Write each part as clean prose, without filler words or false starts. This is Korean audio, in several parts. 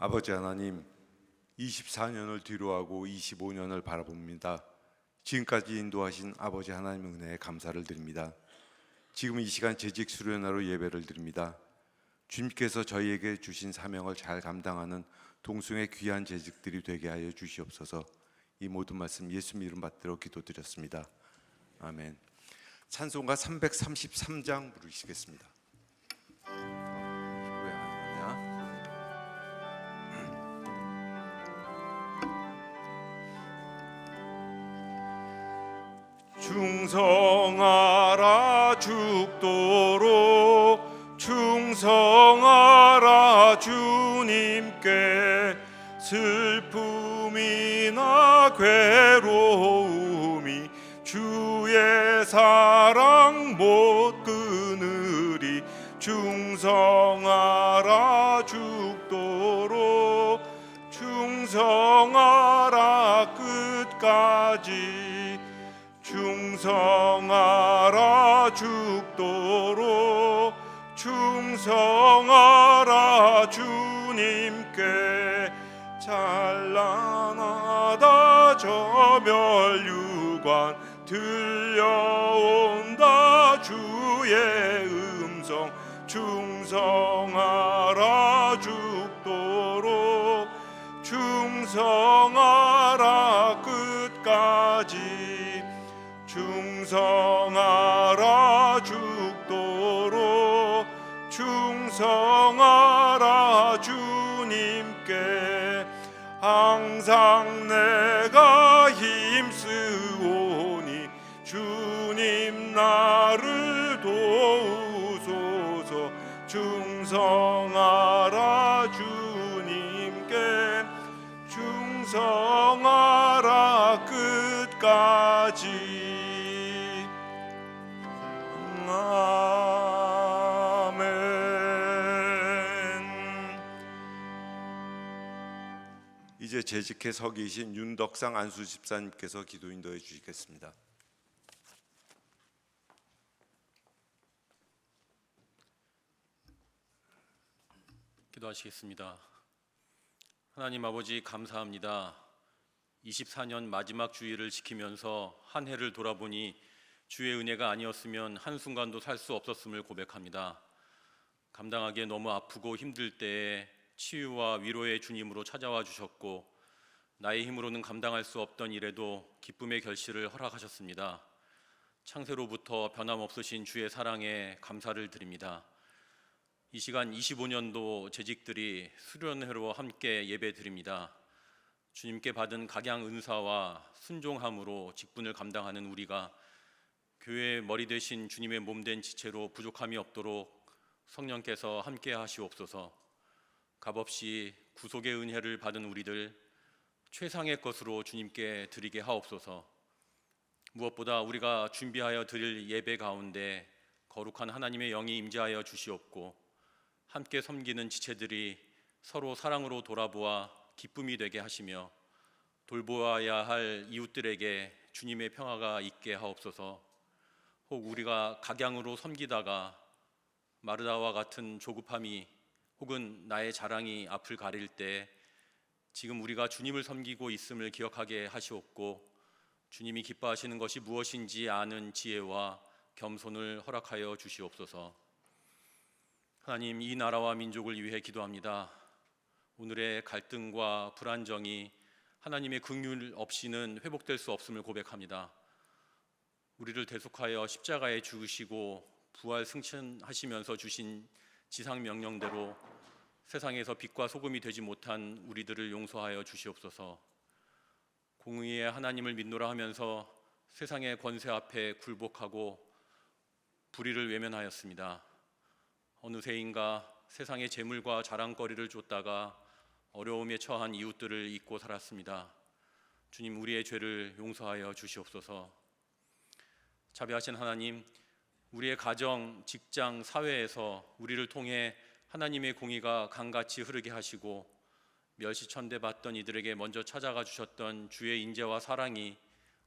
아버지 하나님, 24년을 뒤로하고 25년을 바라봅니다. 지금까지 인도하신 아버지 하나님의 은혜에 감사를 드립니다. 지금 이 시간 재직 수련회로 예배를 드립니다. 주님께서 저희에게 주신 사명을 잘 감당하는 동숭의 귀한 재직들이 되게 하여 주시옵소서. 이 모든 말씀 예수님 이름 받들어 기도드렸습니다. 아멘. 찬송가 333장 부르시겠습니다. 왜 안 하냐? 충성하라 죽도록 충성하라 주님께 슬픔이나 괴로움이 주의 사랑 못 끊으리 충성하라 죽도록 충성하라 끝까지 충성하라 죽도록 충성하라 주님께 찬란하다 저 멸류관 들려온다 주의 음성 충성하라 죽도록 충성하라 끝까지 충성하라 죽도록 충성하라 주님께 항상 내가 힘쓰오니 주님 나를 도우소서 충성하라 주님께 충성하라 끝까지 이제 재직해 서 계신 윤덕상 안수 집사님께서 기도 인도해 주시겠습니다. 기도하시겠습니다. 하나님 아버지 감사합니다. 24년 마지막 주일을 지키면서 한 해를 돌아보니 주의 은혜가 아니었으면 한순간도 살 수 없었음을 고백합니다. 감당하기에 너무 아프고 힘들 때에 치유와 위로의 주님으로 찾아와 주셨고 나의 힘으로는 감당할 수 없던 일에도 기쁨의 결실을 허락하셨습니다. 창세로부터 변함없으신 주의 사랑에 감사를 드립니다. 이 시간 25년도 재직들이 수련회로 함께 예배 드립니다. 주님께 받은 각양 은사와 순종함으로 직분을 감당하는 우리가 교회의 머리 되신 주님의 몸된 지체로 부족함이 없도록 성령께서 함께 하시옵소서. 값없이 구속의 은혜를 받은 우리들 최상의 것으로 주님께 드리게 하옵소서. 무엇보다 우리가 준비하여 드릴 예배 가운데 거룩한 하나님의 영이 임재하여 주시옵고 함께 섬기는 지체들이 서로 사랑으로 돌아보아 기쁨이 되게 하시며 돌보아야 할 이웃들에게 주님의 평화가 있게 하옵소서. 혹 우리가 각양으로 섬기다가 마르다와 같은 조급함이 혹은 나의 자랑이 앞을 가릴 때 지금 우리가 주님을 섬기고 있음을 기억하게 하시옵고 주님이 기뻐하시는 것이 무엇인지 아는 지혜와 겸손을 허락하여 주시옵소서. 하나님, 이 나라와 민족을 위해 기도합니다. 오늘의 갈등과 불안정이 하나님의 긍휼 없이는 회복될 수 없음을 고백합니다. 우리를 대속하여 십자가에 죽으시고 부활 승천하시면서 주신 지상 명령대로 세상에서 빛과 소금이 되지 못한 우리들을 용서하여 주시옵소서. 공의의 하나님을 믿노라 하면서 세상의 권세 앞에 굴복하고 불의를 외면하였습니다. 어느새인가 세상의 재물과 자랑거리를 쫓다가 어려움에 처한 이웃들을 잊고 살았습니다. 주님, 우리의 죄를 용서하여 주시옵소서. 자비하신 하나님, 우리의 가정, 직장, 사회에서 우리를 통해 하나님의 공의가 강같이 흐르게 하시고 멸시천대받던 이들에게 먼저 찾아가 주셨던 주의 인재와 사랑이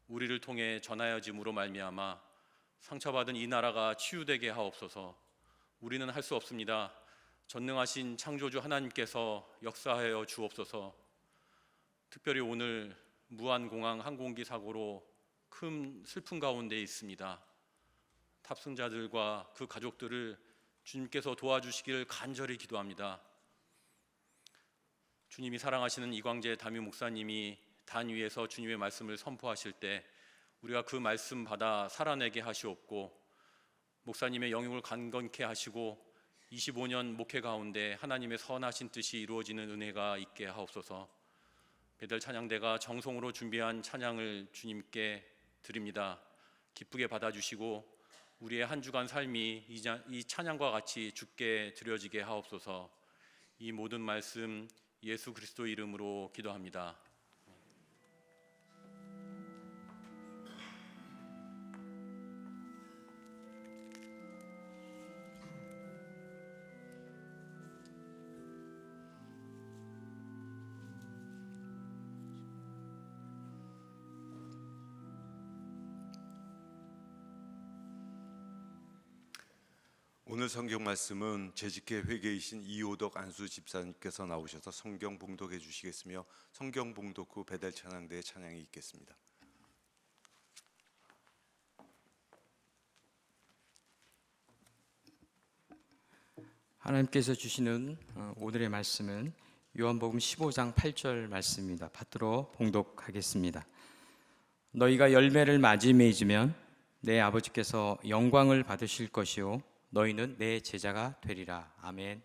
우리를 통해 전하여짐으로 말미암아 상처받은 이 나라가 치유되게 하옵소서. 우리는 할 수 없습니다. 전능하신 창조주 하나님께서 역사하여 주옵소서. 특별히 오늘 무안공항 항공기 사고로 큰 슬픔 가운데 있습니다. 탑승자들과 그 가족들을 주님께서 도와주시기를 간절히 기도합니다. 주님이 사랑하시는 이광재 담임 목사님이 단 위에서 주님의 말씀을 선포하실 때 우리가 그 말씀 받아 살아내게 하시옵고, 목사님의 영육을 강건케 하시고 25년 목회 가운데 하나님의 선하신 뜻이 이루어지는 은혜가 있게 하옵소서. 베델 찬양대가 정성으로 준비한 찬양을 주님께 드립니다. 기쁘게 받아주시고 우리의 한 주간 삶이 이 찬양과 같이 주께 드려지게 하옵소서. 이 모든 말씀 예수 그리스도 이름으로 기도합니다. 오늘 성경 말씀은 재직회 회계이신 이호덕 안수 집사님께서 나오셔서 성경 봉독해 주시겠으며, 성경 봉독 후 베델 찬양대의 찬양이 있겠습니다. 하나님께서 주시는 오늘의 말씀은 요한복음 15장 8절 말씀입니다. 받들어 봉독하겠습니다. 너희가 열매를 많이 맺으면 내 아버지께서 영광을 받으실 것이요 너희는 내 제자가 되리라. 아멘.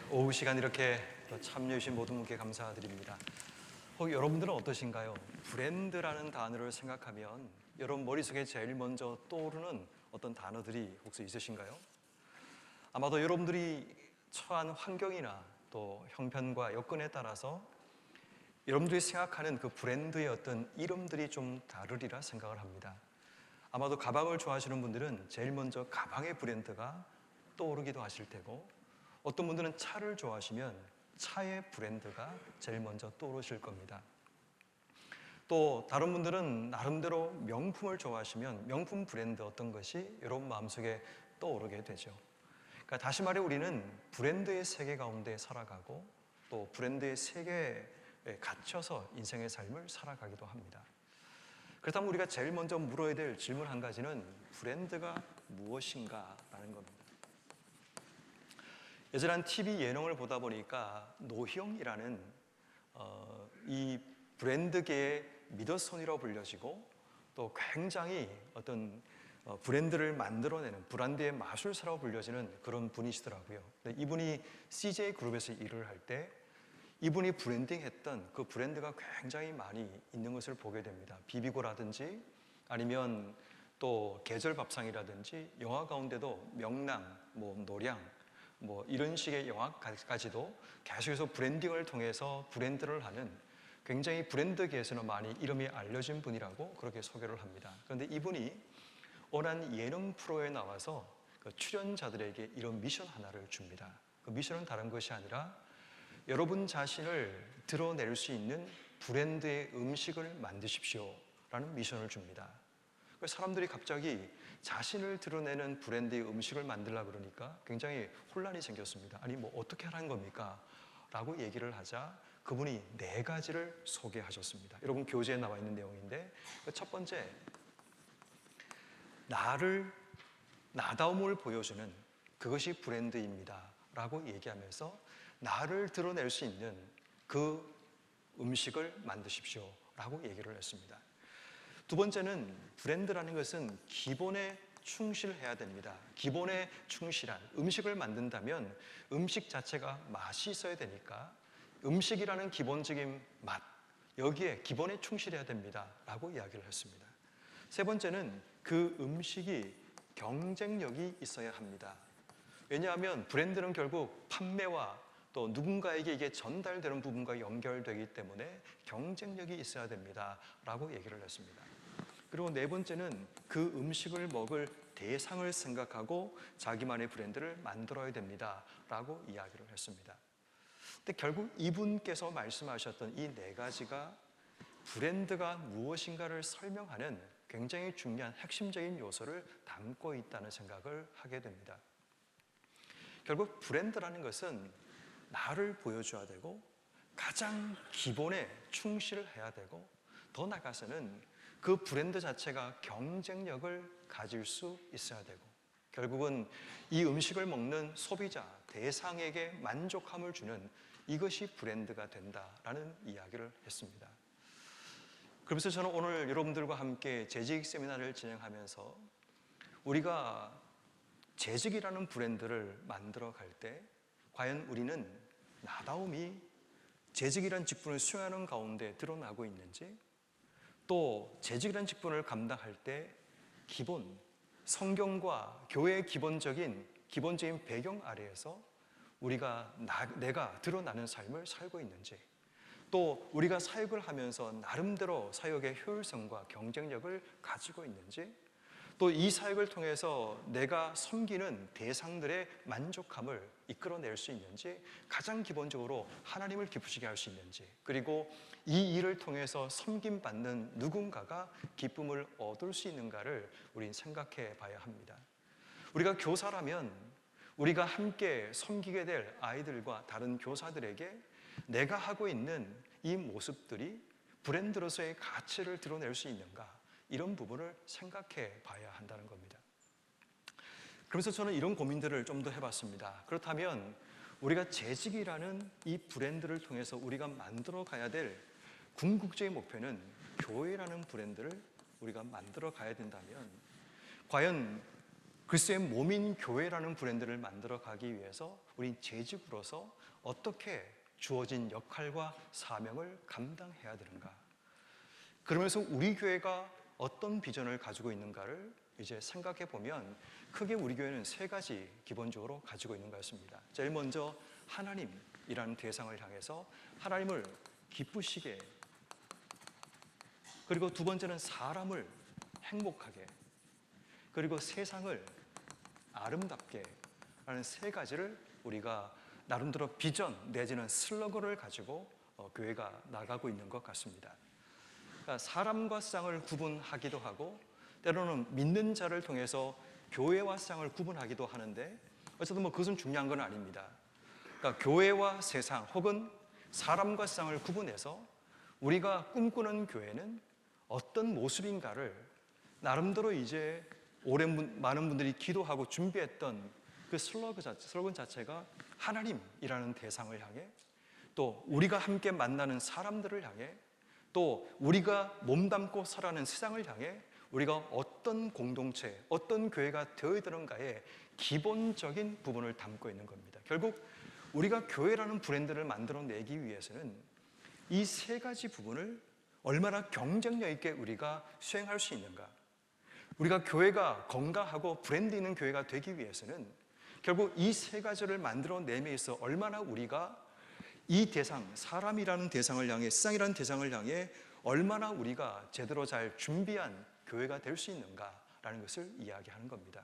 오후 시간 이렇게 참여해 주신 모든 분께 감사드립니다. 혹 여러분들은 어떠신가요? 브랜드라는 단어를 생각하면 여러분 머릿속에 제일 먼저 떠오르는 어떤 단어들이 혹시 있으신가요? 아마도 여러분들이 처한 환경이나 또 형편과 여건에 따라서 여러분들이 생각하는 그 브랜드의 어떤 이름들이 좀 다르리라 생각을 합니다. 아마도 가방을 좋아하시는 분들은 제일 먼저 가방의 브랜드가 떠오르기도 하실 테고, 어떤 분들은 차를 좋아하시면 차의 브랜드가 제일 먼저 떠오르실 겁니다. 또 다른 분들은 나름대로 명품을 좋아하시면 명품 브랜드 어떤 것이 여러분 마음속에 떠오르게 되죠. 그러니까 다시 말해 우리는 브랜드의 세계 가운데 살아가고 또 브랜드의 세계에 갇혀서 인생의 삶을 살아가기도 합니다. 그렇다면 우리가 제일 먼저 물어야 될 질문 한 가지는 브랜드가 무엇인가 라는 겁니다. 예전에 한 TV 예능을 보다 보니까 노형이라는 이 브랜드계의 미더손이라고 불려지고 또 굉장히 어떤 브랜드를 만들어내는 브랜드의 마술사라고 불려지는 그런 분이시더라고요. 근데 이분이 CJ 그룹에서 일을 할 때 이분이 브랜딩했던 그 브랜드가 굉장히 많이 있는 것을 보게 됩니다. 비비고라든지 아니면 또 계절 밥상이라든지 영화 가운데도 명랑, 노량 이런 식의 영화까지도 계속해서 브랜딩을 통해서 브랜드를 하는 굉장히 브랜드계에서는 많이 이름이 알려진 분이라고 그렇게 소개를 합니다. 그런데 이분이 어느 한 예능 프로에 나와서 그 출연자들에게 이런 미션 하나를 줍니다. 그 미션은 다른 것이 아니라 여러분 자신을 드러낼 수 있는 브랜드의 음식을 만드십시오 라는 미션을 줍니다. 사람들이 갑자기 자신을 드러내는 브랜드의 음식을 만들려고 그러니까 굉장히 혼란이 생겼습니다. 아니 어떻게 하라는 겁니까? 라고 얘기를 하자 그분이 4가지를 소개하셨습니다. 여러분 교재에 나와 있는 내용인데 첫 번째, 나다움을 보여주는 그것이 브랜드입니다 라고 얘기하면서 나를 드러낼 수 있는 그 음식을 만드십시오 라고 얘기를 했습니다. 두 번째는 브랜드라는 것은 기본에 충실해야 됩니다. 기본에 충실한 음식을 만든다면 음식 자체가 맛이 있어야 되니까 음식이라는 기본적인 맛, 여기에 기본에 충실해야 됩니다 라고 이야기를 했습니다. 세 번째는 그 음식이 경쟁력이 있어야 합니다. 왜냐하면 브랜드는 결국 판매와 또 누군가에게 이게 전달되는 부분과 연결되기 때문에 경쟁력이 있어야 됩니다 라고 얘기를 했습니다. 그리고 네 번째는 그 음식을 먹을 대상을 생각하고 자기만의 브랜드를 만들어야 됩니다 라고 이야기를 했습니다. 근데 결국 이분께서 말씀하셨던 이 4가지가 브랜드가 무엇인가를 설명하는 굉장히 중요한 핵심적인 요소를 담고 있다는 생각을 하게 됩니다. 결국 브랜드라는 것은 나를 보여줘야 되고 가장 기본에 충실해야 되고 더 나아가서는 그 브랜드 자체가 경쟁력을 가질 수 있어야 되고 결국은 이 음식을 먹는 소비자, 대상에게 만족함을 주는 이것이 브랜드가 된다라는 이야기를 했습니다. 그래서 저는 오늘 여러분들과 함께 재직 세미나를 진행하면서 우리가 재직이라는 브랜드를 만들어 갈 때 과연 우리는 나다움이 재직이라는 직분을 수행하는 가운데 드러나고 있는지, 또 재직이라는 직분을 감당할 때 기본, 성경과 교회의 기본적인 배경 아래에서 우리가 내가 드러나는 삶을 살고 있는지, 또 우리가 사역을 하면서 나름대로 사역의 효율성과 경쟁력을 가지고 있는지, 또 이 사역을 통해서 내가 섬기는 대상들의 만족함을 이끌어낼 수 있는지, 가장 기본적으로 하나님을 기쁘시게 할 수 있는지, 그리고 이 일을 통해서 섬김받는 누군가가 기쁨을 얻을 수 있는가를 우린 생각해 봐야 합니다. 우리가 교사라면 우리가 함께 섬기게 될 아이들과 다른 교사들에게 내가 하고 있는 이 모습들이 브랜드로서의 가치를 드러낼 수 있는가, 이런 부분을 생각해 봐야 한다는 겁니다. 그래서 저는 이런 고민들을 좀 더 해봤습니다. 그렇다면 우리가 재직이라는 이 브랜드를 통해서 우리가 만들어 가야 될 궁극적인 목표는 교회라는 브랜드를 우리가 만들어 가야 된다면 과연 그리스도의 몸인 교회라는 브랜드를 만들어 가기 위해서 우리 재직으로서 어떻게 주어진 역할과 사명을 감당해야 되는가? 그러면서 우리 교회가 어떤 비전을 가지고 있는가를 이제 생각해 보면 크게 우리 교회는 세 가지 기본적으로 가지고 있는 것 같습니다. 제일 먼저 하나님이라는 대상을 향해서 하나님을 기쁘시게, 그리고 두 번째는 사람을 행복하게, 그리고 세상을 아름답게 라는 세 가지를 우리가 나름대로 비전 내지는 슬로건을 가지고 교회가 나가고 있는 것 같습니다. 그러니까 사람과 쌍을 구분하기도 하고 때로는 믿는 자를 통해서 교회와 쌍을 구분하기도 하는데 어쨌든 그것은 중요한 건 아닙니다. 그러니까 교회와 세상 혹은 사람과 쌍을 구분해서 우리가 꿈꾸는 교회는 어떤 모습인가를 나름대로 이제 많은 분들이 기도하고 준비했던 그 슬로건 자체가 하나님이라는 대상을 향해, 또 우리가 함께 만나는 사람들을 향해, 또 우리가 몸담고 살아가는 세상을 향해 우리가 어떤 공동체, 어떤 교회가 되어야 되는가의 기본적인 부분을 담고 있는 겁니다. 결국 우리가 교회라는 브랜드를 만들어내기 위해서는 이 세 가지 부분을 얼마나 경쟁력 있게 우리가 수행할 수 있는가, 우리가 교회가 건강하고 브랜드 있는 교회가 되기 위해서는 결국 이 세 가지를 만들어내에 있어 얼마나 우리가 이 대상, 사람이라는 대상을 향해, 세상이라는 대상을 향해 얼마나 우리가 제대로 잘 준비한 교회가 될 수 있는가라는 것을 이야기하는 겁니다.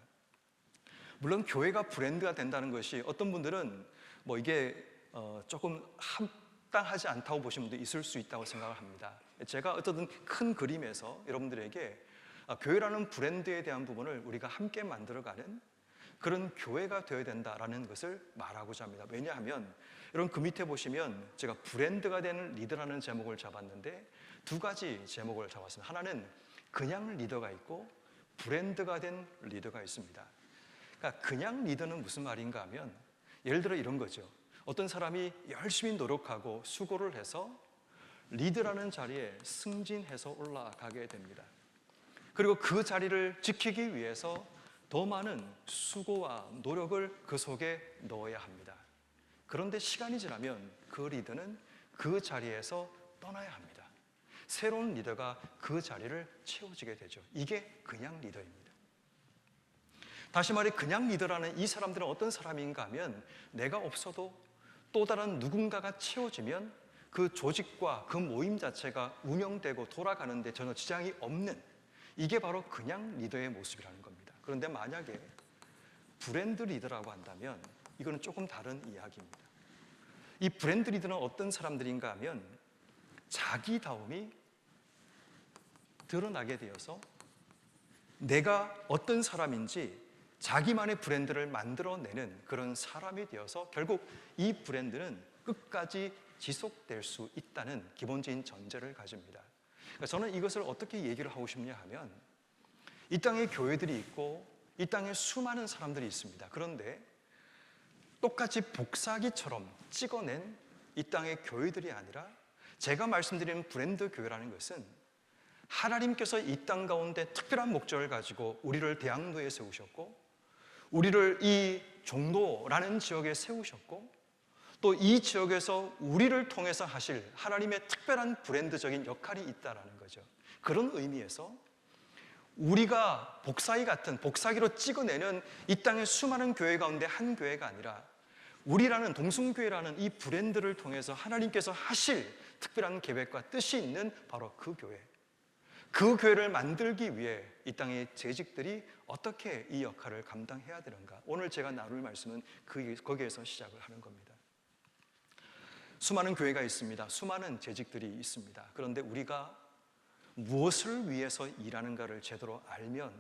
물론 교회가 브랜드가 된다는 것이 어떤 분들은 이게 조금 합당하지 않다고 보시는 분도 있을 수 있다고 생각을 합니다. 제가 어떤 큰 그림에서 여러분들에게 교회라는 브랜드에 대한 부분을 우리가 함께 만들어가는 그런 교회가 되어야 된다라는 것을 말하고자 합니다. 왜냐하면 여러분 그 밑에 보시면 제가 브랜드가 되는 리더라는 제목을 잡았는데 두 가지 제목을 잡았습니다. 하나는 그냥 리더가 있고 브랜드가 된 리더가 있습니다. 그러니까 그냥 리더는 무슨 말인가 하면 예를 들어 이런 거죠. 어떤 사람이 열심히 노력하고 수고를 해서 리더라는 자리에 승진해서 올라가게 됩니다. 그리고 그 자리를 지키기 위해서 더 많은 수고와 노력을 그 속에 넣어야 합니다. 그런데 시간이 지나면 그 리더는 그 자리에서 떠나야 합니다. 새로운 리더가 그 자리를 채워지게 되죠. 이게 그냥 리더입니다. 다시 말해 그냥 리더라는 이 사람들은 어떤 사람인가 하면 내가 없어도 또 다른 누군가가 채워지면 그 조직과 그 모임 자체가 운영되고 돌아가는데 전혀 지장이 없는, 이게 바로 그냥 리더의 모습이라는 겁니다. 그런데 만약에 브랜드 리더라고 한다면 이거는 조금 다른 이야기입니다. 이 브랜드 리더는 어떤 사람들인가 하면 자기다움이 드러나게 되어서 내가 어떤 사람인지 자기만의 브랜드를 만들어내는 그런 사람이 되어서 결국 이 브랜드는 끝까지 지속될 수 있다는 기본적인 전제를 가집니다. 그러니까 저는 이것을 어떻게 얘기를 하고 싶냐 하면 이 땅에 교회들이 있고 이 땅에 수많은 사람들이 있습니다. 그런데 똑같이 복사기처럼 찍어낸 이 땅의 교회들이 아니라 제가 말씀드리는 브랜드 교회라는 것은 하나님께서 이 땅 가운데 특별한 목적을 가지고 우리를 대학로에 세우셨고 우리를 이 종로라는 지역에 세우셨고 또 이 지역에서 우리를 통해서 하실 하나님의 특별한 브랜드적인 역할이 있다는 거죠. 그런 의미에서 우리가 복사기 같은 복사기로 찍어내는 이 땅의 수많은 교회 가운데 한 교회가 아니라 우리라는 동순교회라는 이 브랜드를 통해서 하나님께서 하실 특별한 계획과 뜻이 있는 바로 그 교회, 그 교회를 만들기 위해 이 땅의 재직들이 어떻게 이 역할을 감당해야 되는가, 오늘 제가 나눌 말씀은 거기에서 시작을 하는 겁니다. 수많은 교회가 있습니다. 수많은 재직들이 있습니다. 그런데 우리가 무엇을 위해서 일하는가를 제대로 알면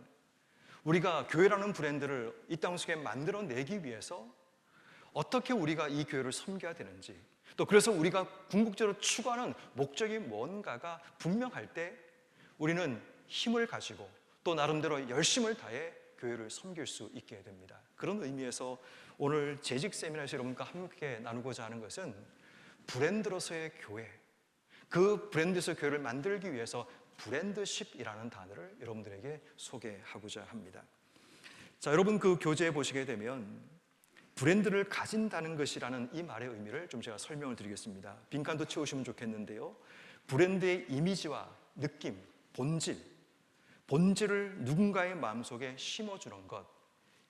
우리가 교회라는 브랜드를 이 땅 속에 만들어내기 위해서 어떻게 우리가 이 교회를 섬겨야 되는지, 또 그래서 우리가 궁극적으로 추구하는 목적이 뭔가가 분명할 때 우리는 힘을 가지고 또 나름대로 열심을 다해 교회를 섬길 수 있게 됩니다. 그런 의미에서 오늘 재직 세미나에서 여러분과 함께 나누고자 하는 것은 브랜드로서의 교회, 그 브랜드에서 교회를 만들기 위해서 브랜드십이라는 단어를 여러분들에게 소개하고자 합니다. 자, 여러분 그 교재에 보시게 되면 브랜드를 가진다는 것이라는 이 말의 의미를 좀 제가 설명을 드리겠습니다. 빈칸도 채우시면 좋겠는데요. 브랜드의 이미지와 느낌, 본질을 누군가의 마음속에 심어주는 것,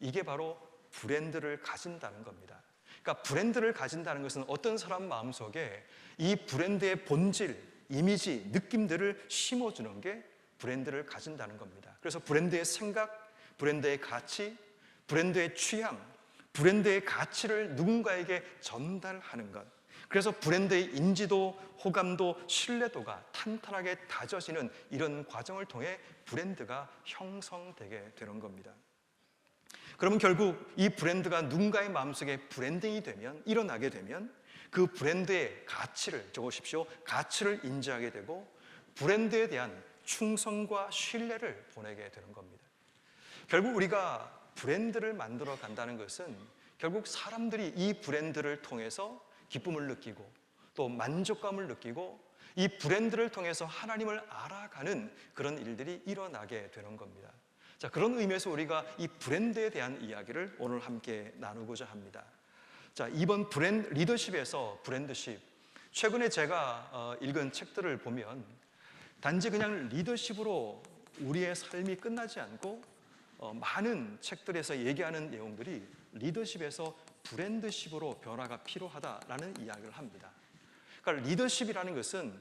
이게 바로 브랜드를 가진다는 겁니다. 그러니까 브랜드를 가진다는 것은 어떤 사람 마음속에 이 브랜드의 본질, 이미지, 느낌들을 심어주는 게 브랜드를 가진다는 겁니다. 그래서 브랜드의 생각, 브랜드의 가치, 브랜드의 취향, 브랜드의 가치를 누군가에게 전달하는 것. 그래서 브랜드의 인지도, 호감도, 신뢰도가 탄탄하게 다져지는 이런 과정을 통해 브랜드가 형성되게 되는 겁니다. 그러면 결국 이 브랜드가 누군가의 마음속에 브랜딩이 되면, 일어나게 되면 그 브랜드의 가치를, 적으십시오, 가치를 인지하게 되고 브랜드에 대한 충성과 신뢰를 보내게 되는 겁니다. 결국 우리가 브랜드를 만들어 간다는 것은 결국 사람들이 이 브랜드를 통해서 기쁨을 느끼고 또 만족감을 느끼고 이 브랜드를 통해서 하나님을 알아가는 그런 일들이 일어나게 되는 겁니다. 자, 그런 의미에서 우리가 이 브랜드에 대한 이야기를 오늘 함께 나누고자 합니다. 자, 이번 리더십에서 브랜드십, 최근에 제가 읽은 책들을 보면 단지 그냥 리더십으로 우리의 삶이 끝나지 않고 많은 책들에서 얘기하는 내용들이 리더십에서 브랜드십으로 변화가 필요하다라는 이야기를 합니다. 그러니까 리더십이라는 것은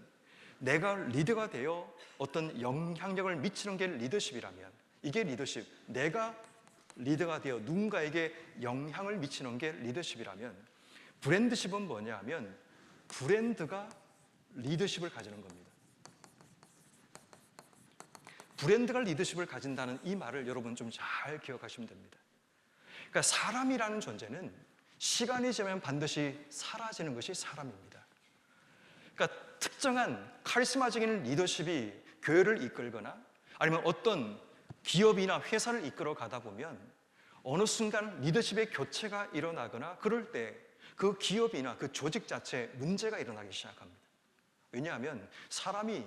내가 리더가 되어 어떤 영향력을 미치는 게 리더십이라면, 이게 리더십, 내가 리더가 되어 누군가에게 영향을 미치는 게 리더십이라면, 브랜드십은 뭐냐 하면 브랜드가 리더십을 가지는 겁니다. 브랜드가 리더십을 가진다는 이 말을 여러분 좀 잘 기억하시면 됩니다. 그러니까 사람이라는 존재는 시간이 지나면 반드시 사라지는 것이 사람입니다. 그러니까 특정한 카리스마적인 리더십이 교회를 이끌거나 아니면 어떤 기업이나 회사를 이끌어 가다 보면 어느 순간 리더십의 교체가 일어나거나 그럴 때 그 기업이나 그 조직 자체에 문제가 일어나기 시작합니다. 왜냐하면 사람이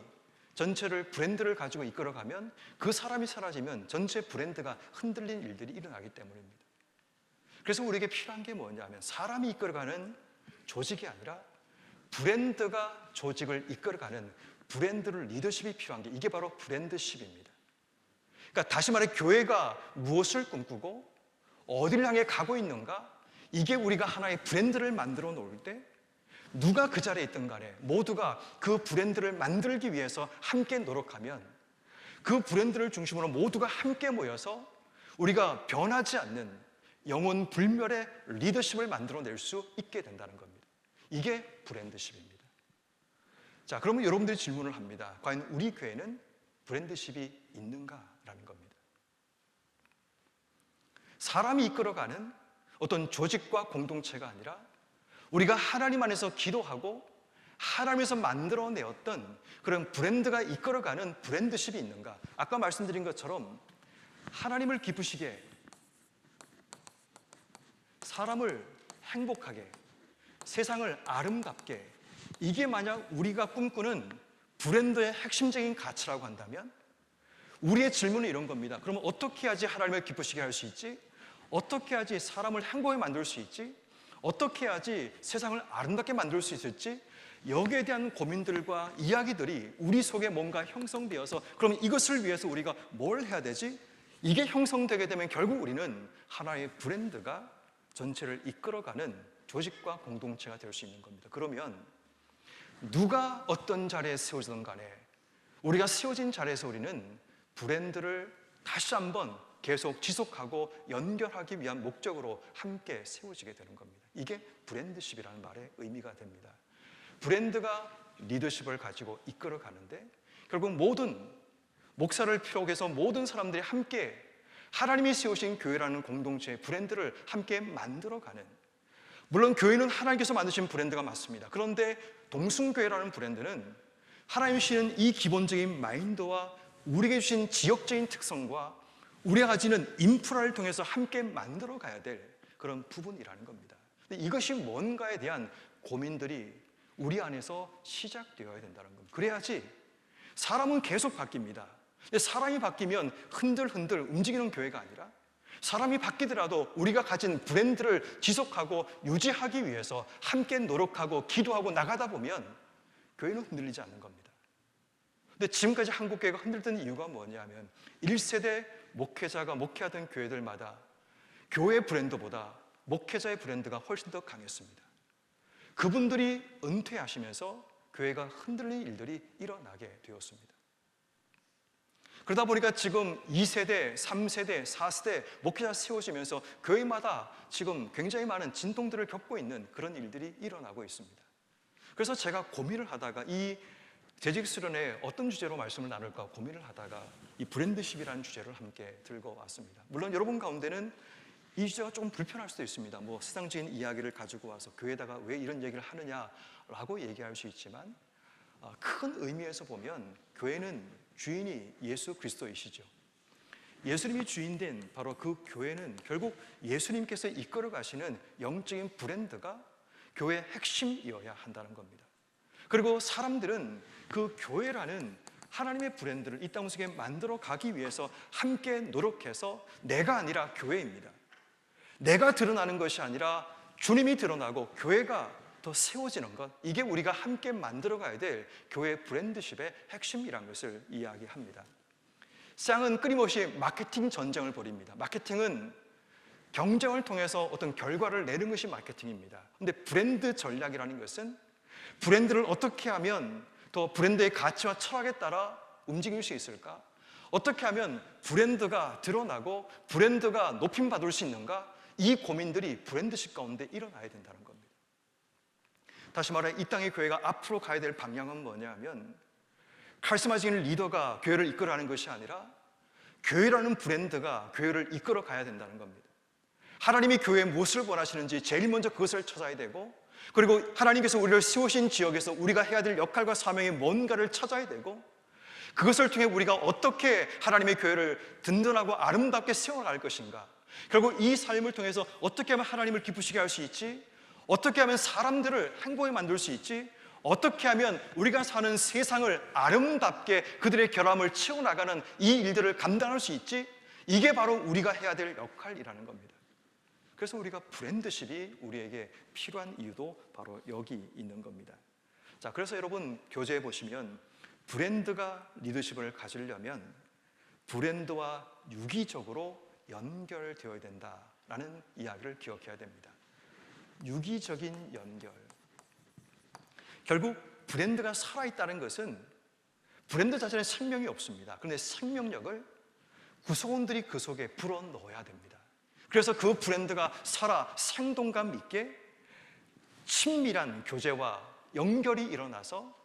전체를 브랜드를 가지고 이끌어가면 그 사람이 사라지면 전체 브랜드가 흔들린 일들이 일어나기 때문입니다. 그래서 우리에게 필요한 게 뭐냐면 사람이 이끌어가는 조직이 아니라 브랜드가 조직을 이끌어가는 브랜드를 리더십이 필요한 게 이게 바로 브랜드십입니다. 그러니까 다시 말해 교회가 무엇을 꿈꾸고 어디를 향해 가고 있는가, 이게 우리가 하나의 브랜드를 만들어 놓을 때 누가 그 자리에 있든 간에 모두가 그 브랜드를 만들기 위해서 함께 노력하면 그 브랜드를 중심으로 모두가 함께 모여서 우리가 변하지 않는 영혼 불멸의 리더십을 만들어낼 수 있게 된다는 겁니다. 이게 브랜드십입니다. 자, 그러면 여러분들이 질문을 합니다. 과연 우리 교회는 브랜드십이 있는가라는 겁니다. 사람이 이끌어가는 어떤 조직과 공동체가 아니라 우리가 하나님 안에서 기도하고 하나님에서 만들어내었던 그런 브랜드가 이끌어가는 브랜드십이 있는가? 아까 말씀드린 것처럼 하나님을 기쁘시게, 사람을 행복하게, 세상을 아름답게, 이게 만약 우리가 꿈꾸는 브랜드의 핵심적인 가치라고 한다면 우리의 질문은 이런 겁니다. 그러면 어떻게 해야지 하나님을 기쁘시게 할 수 있지? 어떻게 해야지 사람을 행복하게 만들 수 있지? 어떻게 해야지 세상을 아름답게 만들 수 있을지? 여기에 대한 고민들과 이야기들이 우리 속에 뭔가 형성되어서 그럼 이것을 위해서 우리가 뭘 해야 되지? 이게 형성되게 되면 결국 우리는 하나의 브랜드가 전체를 이끌어가는 조직과 공동체가 될 수 있는 겁니다. 그러면 누가 어떤 자리에 세워지든 간에 우리가 세워진 자리에서 우리는 브랜드를 다시 한번 계속 지속하고 연결하기 위한 목적으로 함께 세워지게 되는 겁니다. 이게 브랜드십이라는 말의 의미가 됩니다. 브랜드가 리더십을 가지고 이끌어 가는데 결국 모든 목사를 필요해서 모든 사람들이 함께 하나님이 세우신 교회라는 공동체의 브랜드를 함께 만들어가는, 물론 교회는 하나님께서 만드신 브랜드가 맞습니다. 그런데 동순교회라는 브랜드는 하나님이 주시는 이 기본적인 마인드와 우리에게 주신 지역적인 특성과 우리가 가지는 인프라를 통해서 함께 만들어 가야 될 그런 부분이라는 겁니다. 이것이 뭔가에 대한 고민들이 우리 안에서 시작되어야 된다는 겁니다. 그래야지 사람은 계속 바뀝니다. 근데 사람이 바뀌면 흔들흔들 움직이는 교회가 아니라 사람이 바뀌더라도 우리가 가진 브랜드를 지속하고 유지하기 위해서 함께 노력하고 기도하고 나가다 보면 교회는 흔들리지 않는 겁니다. 근데 지금까지 한국교회가 흔들던 이유가 뭐냐면 1세대 목회자가 목회하던 교회들마다 교회 브랜드보다 목회자의 브랜드가 훨씬 더 강했습니다. 그분들이 은퇴하시면서 교회가 흔들리는 일들이 일어나게 되었습니다. 그러다 보니까 지금 2세대, 3세대, 4세대 목회자 세워지면서 교회마다 지금 굉장히 많은 진동들을 겪고 있는 그런 일들이 일어나고 있습니다. 그래서 제가 고민을 하다가 이 재직 수련회 어떤 주제로 말씀을 나눌까 고민을 하다가 이 브랜드십이라는 주제를 함께 들고 왔습니다. 물론 여러분 가운데는 이 주제가 조금 불편할 수도 있습니다. 뭐 세상적인 이야기를 가지고 와서 교회에다가 왜 이런 얘기를 하느냐라고 얘기할 수 있지만 큰 의미에서 보면 교회는 주인이 예수 그리스도이시죠. 예수님이 주인된 바로 그 교회는 결국 예수님께서 이끌어 가시는 영적인 브랜드가 교회의 핵심이어야 한다는 겁니다. 그리고 사람들은 그 교회라는 하나님의 브랜드를 이 땅 속에 만들어 가기 위해서 함께 노력해서 내가 아니라 교회입니다. 내가 드러나는 것이 아니라 주님이 드러나고 교회가 더 세워지는 것, 이게 우리가 함께 만들어 가야 될 교회 브랜드십의 핵심이라는 것을 이야기합니다. 세상은 끊임없이 마케팅 전쟁을 벌입니다. 마케팅은 경쟁을 통해서 어떤 결과를 내는 것이 마케팅입니다. 그런데 브랜드 전략이라는 것은 브랜드를 어떻게 하면 더 브랜드의 가치와 철학에 따라 움직일 수 있을까? 어떻게 하면 브랜드가 드러나고 브랜드가 높임받을 수 있는가? 이 고민들이 브랜드십 가운데 일어나야 된다는 겁니다. 다시 말해 이 땅의 교회가 앞으로 가야 될 방향은 뭐냐면 카리스마적인 리더가 교회를 이끌어가는 것이 아니라 교회라는 브랜드가 교회를 이끌어 가야 된다는 겁니다. 하나님이 교회에 무엇을 원하시는지 제일 먼저 그것을 찾아야 되고, 그리고 하나님께서 우리를 세우신 지역에서 우리가 해야 될 역할과 사명이 뭔가를 찾아야 되고, 그것을 통해 우리가 어떻게 하나님의 교회를 든든하고 아름답게 세워갈 것인가, 결국 이 삶을 통해서 어떻게 하면 하나님을 기쁘시게 할 수 있지, 어떻게 하면 사람들을 행복하게 만들 수 있지, 어떻게 하면 우리가 사는 세상을 아름답게 그들의 결함을 채워나가는 이 일들을 감당할 수 있지, 이게 바로 우리가 해야 될 역할이라는 겁니다. 그래서 우리가 브랜드십이 우리에게 필요한 이유도 바로 여기 있는 겁니다. 자, 그래서 여러분 교재에 보시면 브랜드가 리더십을 가지려면 브랜드와 유기적으로 연결되어야 된다라는 이야기를 기억해야 됩니다. 유기적인 연결. 결국 브랜드가 살아있다는 것은 브랜드 자체는 생명이 없습니다. 그런데 생명력을 구성원들이 그 속에 불어넣어야 됩니다. 그래서 그 브랜드가 살아 생동감 있게 친밀한 교제와 연결이 일어나서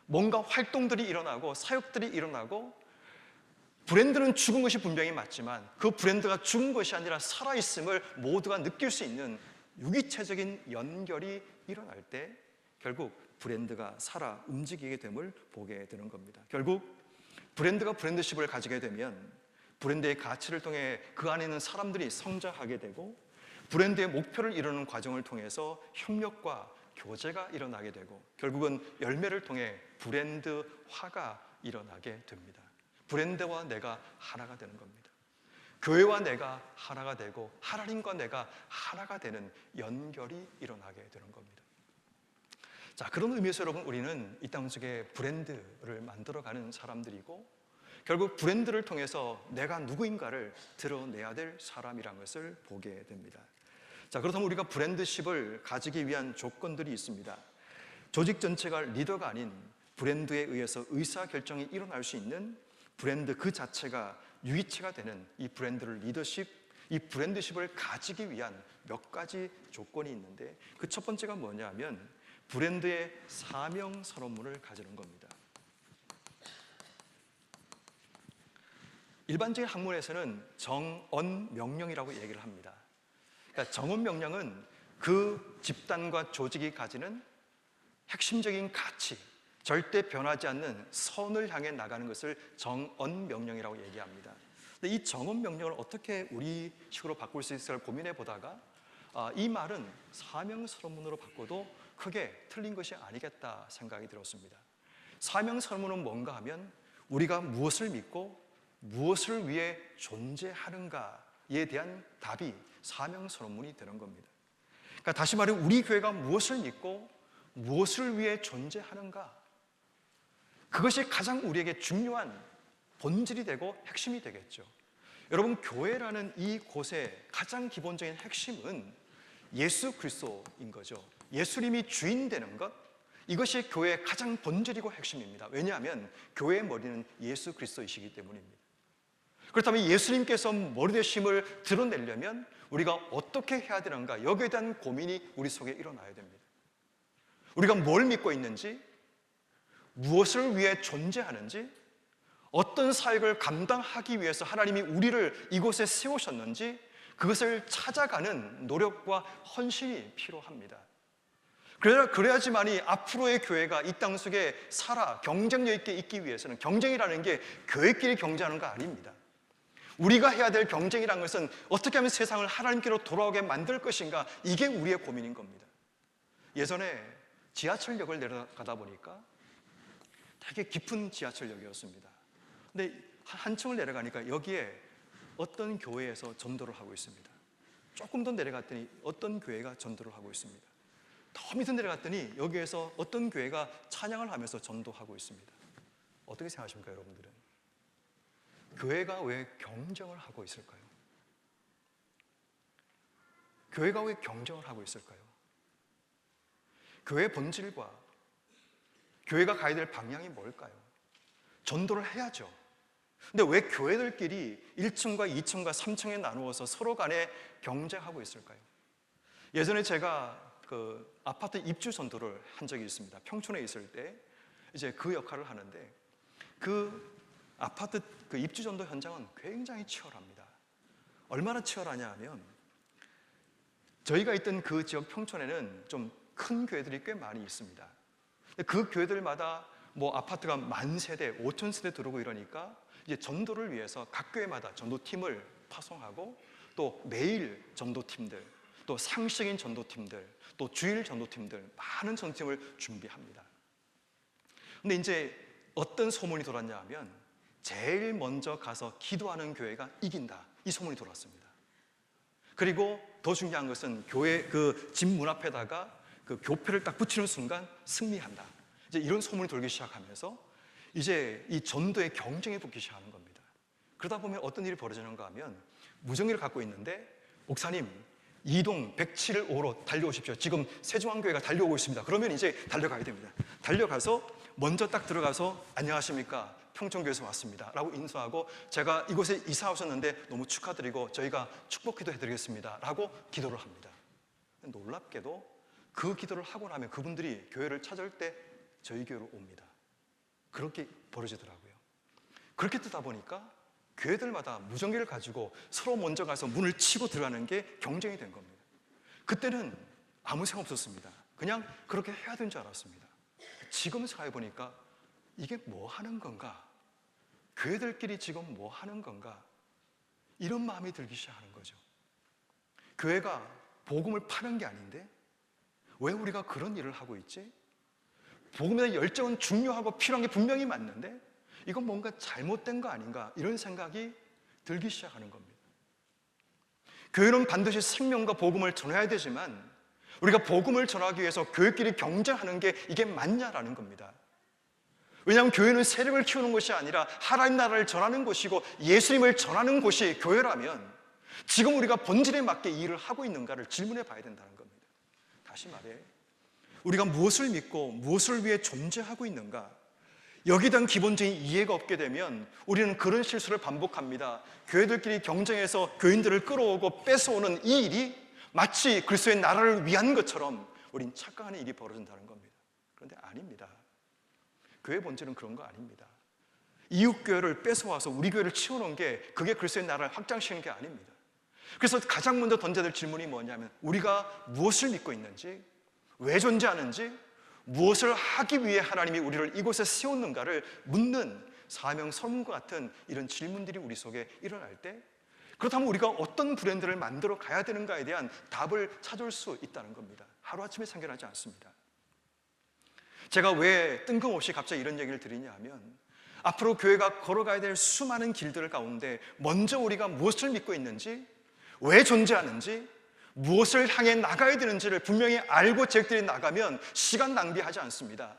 뭔가 활동들이 일어나고 사역들이 일어나고, 브랜드는 죽은 것이 분명히 맞지만 그 브랜드가 죽은 것이 아니라 살아있음을 모두가 느낄 수 있는 유기체적인 연결이 일어날 때 결국 브랜드가 살아 움직이게 됨을 보게 되는 겁니다. 결국 브랜드가 브랜드십을 가지게 되면 브랜드의 가치를 통해 그 안에 있는 사람들이 성장하게 되고, 브랜드의 목표를 이루는 과정을 통해서 협력과 교제가 일어나게 되고, 결국은 열매를 통해 브랜드화가 일어나게 됩니다. 브랜드와 내가 하나가 되는 겁니다. 교회와 내가 하나가 되고 하나님과 내가 하나가 되는 연결이 일어나게 되는 겁니다. 자, 그런 의미에서 여러분 우리는 이 땅 속에 브랜드를 만들어가는 사람들이고, 결국 브랜드를 통해서 내가 누구인가를 드러내야 될 사람이라는 것을 보게 됩니다. 자, 그렇다면 우리가 브랜드십을 가지기 위한 조건들이 있습니다. 조직 전체가 리더가 아닌 브랜드에 의해서 의사결정이 일어날 수 있는 브랜드 그 자체가 유기체가 되는 이 브랜드를 리더십, 이 브랜드십을 가지기 위한 몇 가지 조건이 있는데, 그 첫 번째가 뭐냐면 브랜드의 사명 선언문을 가지는 겁니다. 일반적인 학문에서는 정언 명령이라고 얘기를 합니다. 그러니까 정언 명령은 그 집단과 조직이 가지는 핵심적인 가치, 절대 변하지 않는 선을 향해 나가는 것을 정언 명령이라고 얘기합니다. 근데 이 정언 명령을 어떻게 우리식으로 바꿀 수 있을까 고민해 보다가 이 말은 사명 선언문으로 바꿔도 크게 틀린 것이 아니겠다 생각이 들었습니다. 사명 선언문은 뭔가 하면 우리가 무엇을 믿고 무엇을 위해 존재하는가 대한 답이 사명 선언문이 되는 겁니다. 그러니까 다시 말해 우리 교회가 무엇을 믿고 무엇을 위해 존재하는가, 그것이 가장 우리에게 중요한 본질이 되고 핵심이 되겠죠. 여러분, 교회라는 이 곳의 가장 기본적인 핵심은 예수 그리스도인 거죠. 예수님이 주인 되는 것, 이것이 교회의 가장 본질이고 핵심입니다. 왜냐하면 교회의 머리는 예수 그리스도이시기 때문입니다. 그렇다면 예수님께서 머리 되심을 드러내려면 우리가 어떻게 해야 되는가, 여기에 대한 고민이 우리 속에 일어나야 됩니다. 우리가 뭘 믿고 있는지, 무엇을 위해 존재하는지, 어떤 사역을 감당하기 위해서 하나님이 우리를 이곳에 세우셨는지, 그것을 찾아가는 노력과 헌신이 필요합니다. 그래야지만이 앞으로의 교회가 이 땅 속에 살아 경쟁력 있게 있기 위해서는, 경쟁이라는 게 교회끼리 경쟁하는 거 아닙니다. 우리가 해야 될 경쟁이라는 것은 어떻게 하면 세상을 하나님께로 돌아오게 만들 것인가, 이게 우리의 고민인 겁니다. 예전에 지하철역을 내려가다 보니까 되게 깊은 지하철역이었습니다. 근데 한층을 내려가니까 여기에 어떤 교회에서 전도를 하고 있습니다. 조금 더 내려갔더니 어떤 교회가 전도를 하고 있습니다. 더 밑으로 내려갔더니 여기에서 어떤 교회가 찬양을 하면서 전도하고 있습니다. 어떻게 생각하십니까, 여러분들은? 교회가 왜 경쟁을 하고 있을까요? 교회가 왜 경쟁을 하고 있을까요? 교회의 본질과 교회가 가야 될 방향이 뭘까요? 전도를 해야죠. 근데 왜 교회들끼리 1층과 2층과 3층에 나누어서 서로 간에 경쟁하고 있을까요? 예전에 제가 그 아파트 입주 전도를 한 적이 있습니다. 평촌에 있을 때 이제 그 역할을 하는데, 그 아파트 그 입주 전도 현장은 굉장히 치열합니다. 얼마나 치열하냐 하면, 저희가 있던 그 지역 평촌에는 좀 큰 교회들이 꽤 많이 있습니다. 그 교회들마다 뭐 아파트가 10,000세대, 5,000세대 들어오고 이러니까 이제 전도를 위해서 각 교회마다 전도팀을 파송하고, 또 매일 전도팀들, 또 상식인 전도팀들, 또 주일 전도팀들, 많은 전도팀을 준비합니다. 근데 이제 어떤 소문이 돌았냐 하면, 제일 먼저 가서 기도하는 교회가 이긴다, 이 소문이 돌았습니다. 그리고 더 중요한 것은 교회 그 집 문 앞에다가 그 교패를 딱 붙이는 순간 승리한다, 이제 이런 소문이 돌기 시작하면서 이제 이 전도의 경쟁이 붙기 시작하는 겁니다. 그러다 보면 어떤 일이 벌어지는가 하면, 무정기를 갖고 있는데, 목사님 2동 107-5로 달려오십시오, 지금 세종한교회가 달려오고 있습니다. 그러면 이제 달려가야 됩니다. 달려가서 먼저 딱 들어가서 안녕하십니까, 평촌교회에서 왔습니다 라고 인사하고, 제가 이곳에 이사 오셨는데 너무 축하드리고 저희가 축복 기도 해드리겠습니다 라고 기도를 합니다. 놀랍게도 그 기도를 하고 나면 그분들이 교회를 찾을 때 저희 교회로 옵니다. 그렇게 벌어지더라고요. 그렇게 뜨다 보니까 교회들마다 무전기를 가지고 서로 먼저 가서 문을 치고 들어가는 게 경쟁이 된 겁니다. 그때는 아무 생각 없었습니다. 그냥 그렇게 해야 되는 줄 알았습니다. 지금 생각해 보니까 이게 뭐 하는 건가? 교회들끼리 지금 뭐 하는 건가? 이런 마음이 들기 시작하는 거죠. 교회가 복음을 파는 게 아닌데 왜 우리가 그런 일을 하고 있지? 복음에 대한 열정은 중요하고 필요한 게 분명히 맞는데 이건 뭔가 잘못된 거 아닌가? 이런 생각이 들기 시작하는 겁니다. 교회는 반드시 생명과 복음을 전해야 되지만 우리가 복음을 전하기 위해서 교회끼리 경쟁하는 게 이게 맞냐라는 겁니다. 왜냐하면 교회는 세력을 키우는 것이 아니라 하나님 나라를 전하는 곳이고 예수님을 전하는 곳이 교회라면 지금 우리가 본질에 맞게 이 일을 하고 있는가를 질문해 봐야 된다는 겁니다. 다시 말해, 우리가 무엇을 믿고 무엇을 위해 존재하고 있는가, 여기에 대한 기본적인 이해가 없게 되면 우리는 그런 실수를 반복합니다. 교회들끼리 경쟁해서 교인들을 끌어오고 뺏어오는 이 일이 마치 그리스도의 나라를 위한 것처럼 우린 착각하는 일이 벌어진다는 겁니다. 그런데 아닙니다. 교회 본질은 그런 거 아닙니다. 이웃 교회를 뺏어와서 우리 교회를 치워놓은 게 그게 그리스도의 나라를 확장시키는 게 아닙니다. 그래서 가장 먼저 던져야 될 질문이 뭐냐면 우리가 무엇을 믿고 있는지, 왜 존재하는지, 무엇을 하기 위해 하나님이 우리를 이곳에 세웠는가를 묻는 사명 설문과 같은 이런 질문들이 우리 속에 일어날 때, 그렇다면 우리가 어떤 브랜드를 만들어 가야 되는가에 대한 답을 찾을 수 있다는 겁니다. 하루아침에 생겨나지 않습니다. 제가 왜 뜬금없이 갑자기 이런 얘기를 드리냐 하면, 앞으로 교회가 걸어가야 될 수많은 길들 가운데 먼저 우리가 무엇을 믿고 있는지, 왜 존재하는지, 무엇을 향해 나가야 되는지를 분명히 알고 제작들이 나가면 시간 낭비하지 않습니다.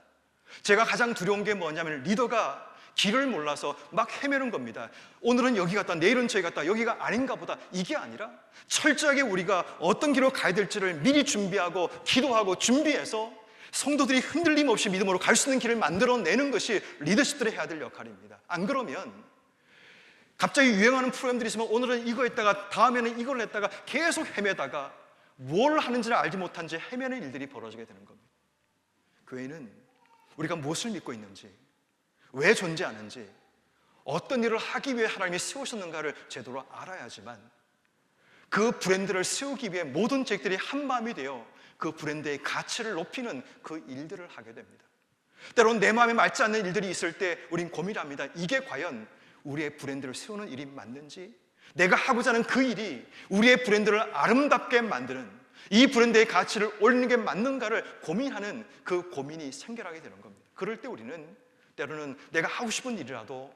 제가 가장 두려운 게 뭐냐면 리더가 길을 몰라서 막 헤매는 겁니다. 오늘은 여기 갔다, 내일은 저기 갔다, 여기가 아닌가 보다. 이게 아니라 철저하게 우리가 어떤 길로 가야 될지를 미리 준비하고 기도하고 준비해서 성도들이 흔들림 없이 믿음으로 갈 수 있는 길을 만들어내는 것이 리더십들이 해야 될 역할입니다. 안 그러면 갑자기 유행하는 프로그램들이 있으면 오늘은 이거 했다가 다음에는 이걸 했다가 계속 헤매다가 뭘 하는지를 알지 못한 채 헤매는 일들이 벌어지게 되는 겁니다. 교회는 우리가 무엇을 믿고 있는지, 왜 존재하는지, 어떤 일을 하기 위해 하나님이 세우셨는가를 제대로 알아야지만 그 브랜드를 세우기 위해 모든 책들이 한마음이 되어 그 브랜드의 가치를 높이는 그 일들을 하게 됩니다. 때로는 내 마음에 맞지 않는 일들이 있을 때 우린 고민합니다. 이게 과연 우리의 브랜드를 세우는 일이 맞는지, 내가 하고자 하는 그 일이 우리의 브랜드를 아름답게 만드는, 이 브랜드의 가치를 올리는 게 맞는가를 고민하는 그 고민이 생겨나게 되는 겁니다. 그럴 때 우리는 때로는 내가 하고 싶은 일이라도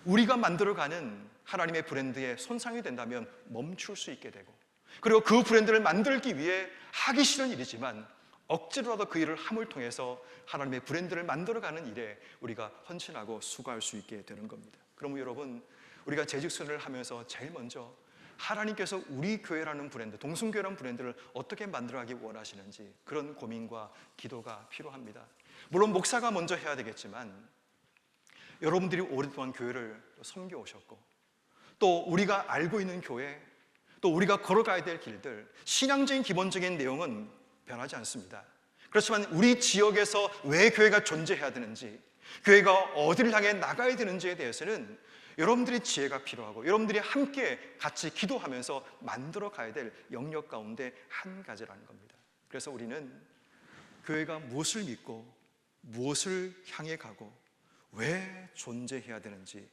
우리가 만들어가는 하나님의 브랜드에 손상이 된다면 멈출 수 있게 되고, 그리고 그 브랜드를 만들기 위해 하기 싫은 일이지만 억지로라도 그 일을 함을 통해서 하나님의 브랜드를 만들어가는 일에 우리가 헌신하고 수고할 수 있게 되는 겁니다. 그러면 여러분, 우리가 재직순을 하면서 제일 먼저 하나님께서 우리 교회라는 브랜드, 동순교회라는 브랜드를 어떻게 만들어가기 원하시는지 그런 고민과 기도가 필요합니다. 물론 목사가 먼저 해야 되겠지만 여러분들이 오랫동안 교회를 섬겨오셨고 또 우리가 알고 있는 교회, 또 우리가 걸어가야 될 길들, 신앙적인 기본적인 내용은 변하지 않습니다. 그렇지만 우리 지역에서 왜 교회가 존재해야 되는지, 교회가 어디를 향해 나가야 되는지에 대해서는 여러분들의 지혜가 필요하고 여러분들이 함께 같이 기도하면서 만들어 가야 될 영역 가운데 한 가지라는 겁니다. 그래서 우리는 교회가 무엇을 믿고 무엇을 향해 가고 왜 존재해야 되는지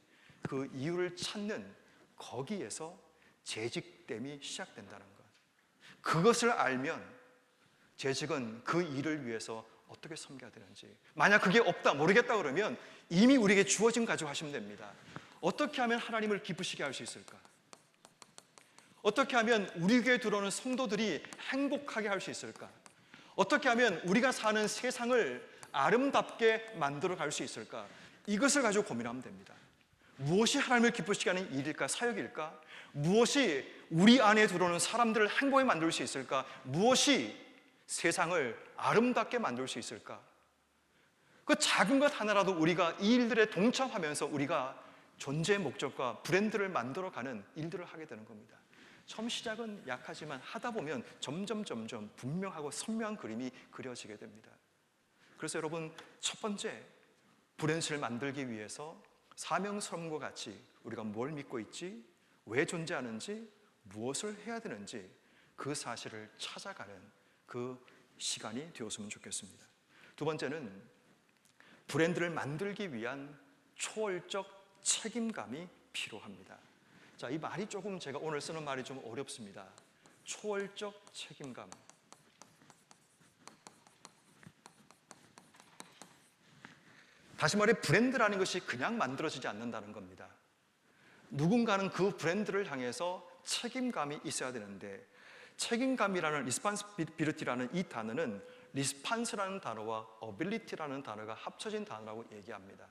그 이유를 찾는, 거기에서 재직됨이 시작된다는 것. 그것을 알면 재직은 그 일을 위해서 어떻게 섬겨야 되는지, 만약 그게 없다, 모르겠다 그러면 이미 우리에게 주어진 가지고 하시면 됩니다. 어떻게 하면 하나님을 기쁘시게 할 수 있을까? 어떻게 하면 우리 교회에 들어오는 성도들이 행복하게 할 수 있을까? 어떻게 하면 우리가 사는 세상을 아름답게 만들어 갈 수 있을까? 이것을 가지고 고민하면 됩니다. 무엇이 하나님을 기쁘시게 하는 일일까, 사역일까? 무엇이 우리 안에 들어오는 사람들을 행복하게 만들 수 있을까? 무엇이 세상을 아름답게 만들 수 있을까? 그 작은 것 하나라도 우리가 이 일들에 동참하면서 우리가 존재의 목적과 브랜드를 만들어가는 일들을 하게 되는 겁니다. 처음 시작은 약하지만 하다 보면 점점 분명하고 선명한 그림이 그려지게 됩니다. 그래서 여러분, 첫 번째 브랜드를 만들기 위해서 사명선과 같이 우리가 뭘 믿고 있지, 왜 존재하는지, 무엇을 해야 되는지 그 사실을 찾아가는 그 시간이 되었으면 좋겠습니다. 두 번째는 브랜드를 만들기 위한 초월적 책임감이 필요합니다. 자, 이 말이 조금, 제가 오늘 쓰는 말이 좀 어렵습니다. 초월적 책임감. 다시 말해 브랜드라는 것이 그냥 만들어지지 않는다는 겁니다. 누군가는 그 브랜드를 향해서 책임감이 있어야 되는데, 책임감이라는 리스판시빌리티라는 이 단어는 리스판스라는 단어와 어빌리티라는 단어가 합쳐진 단어라고 얘기합니다.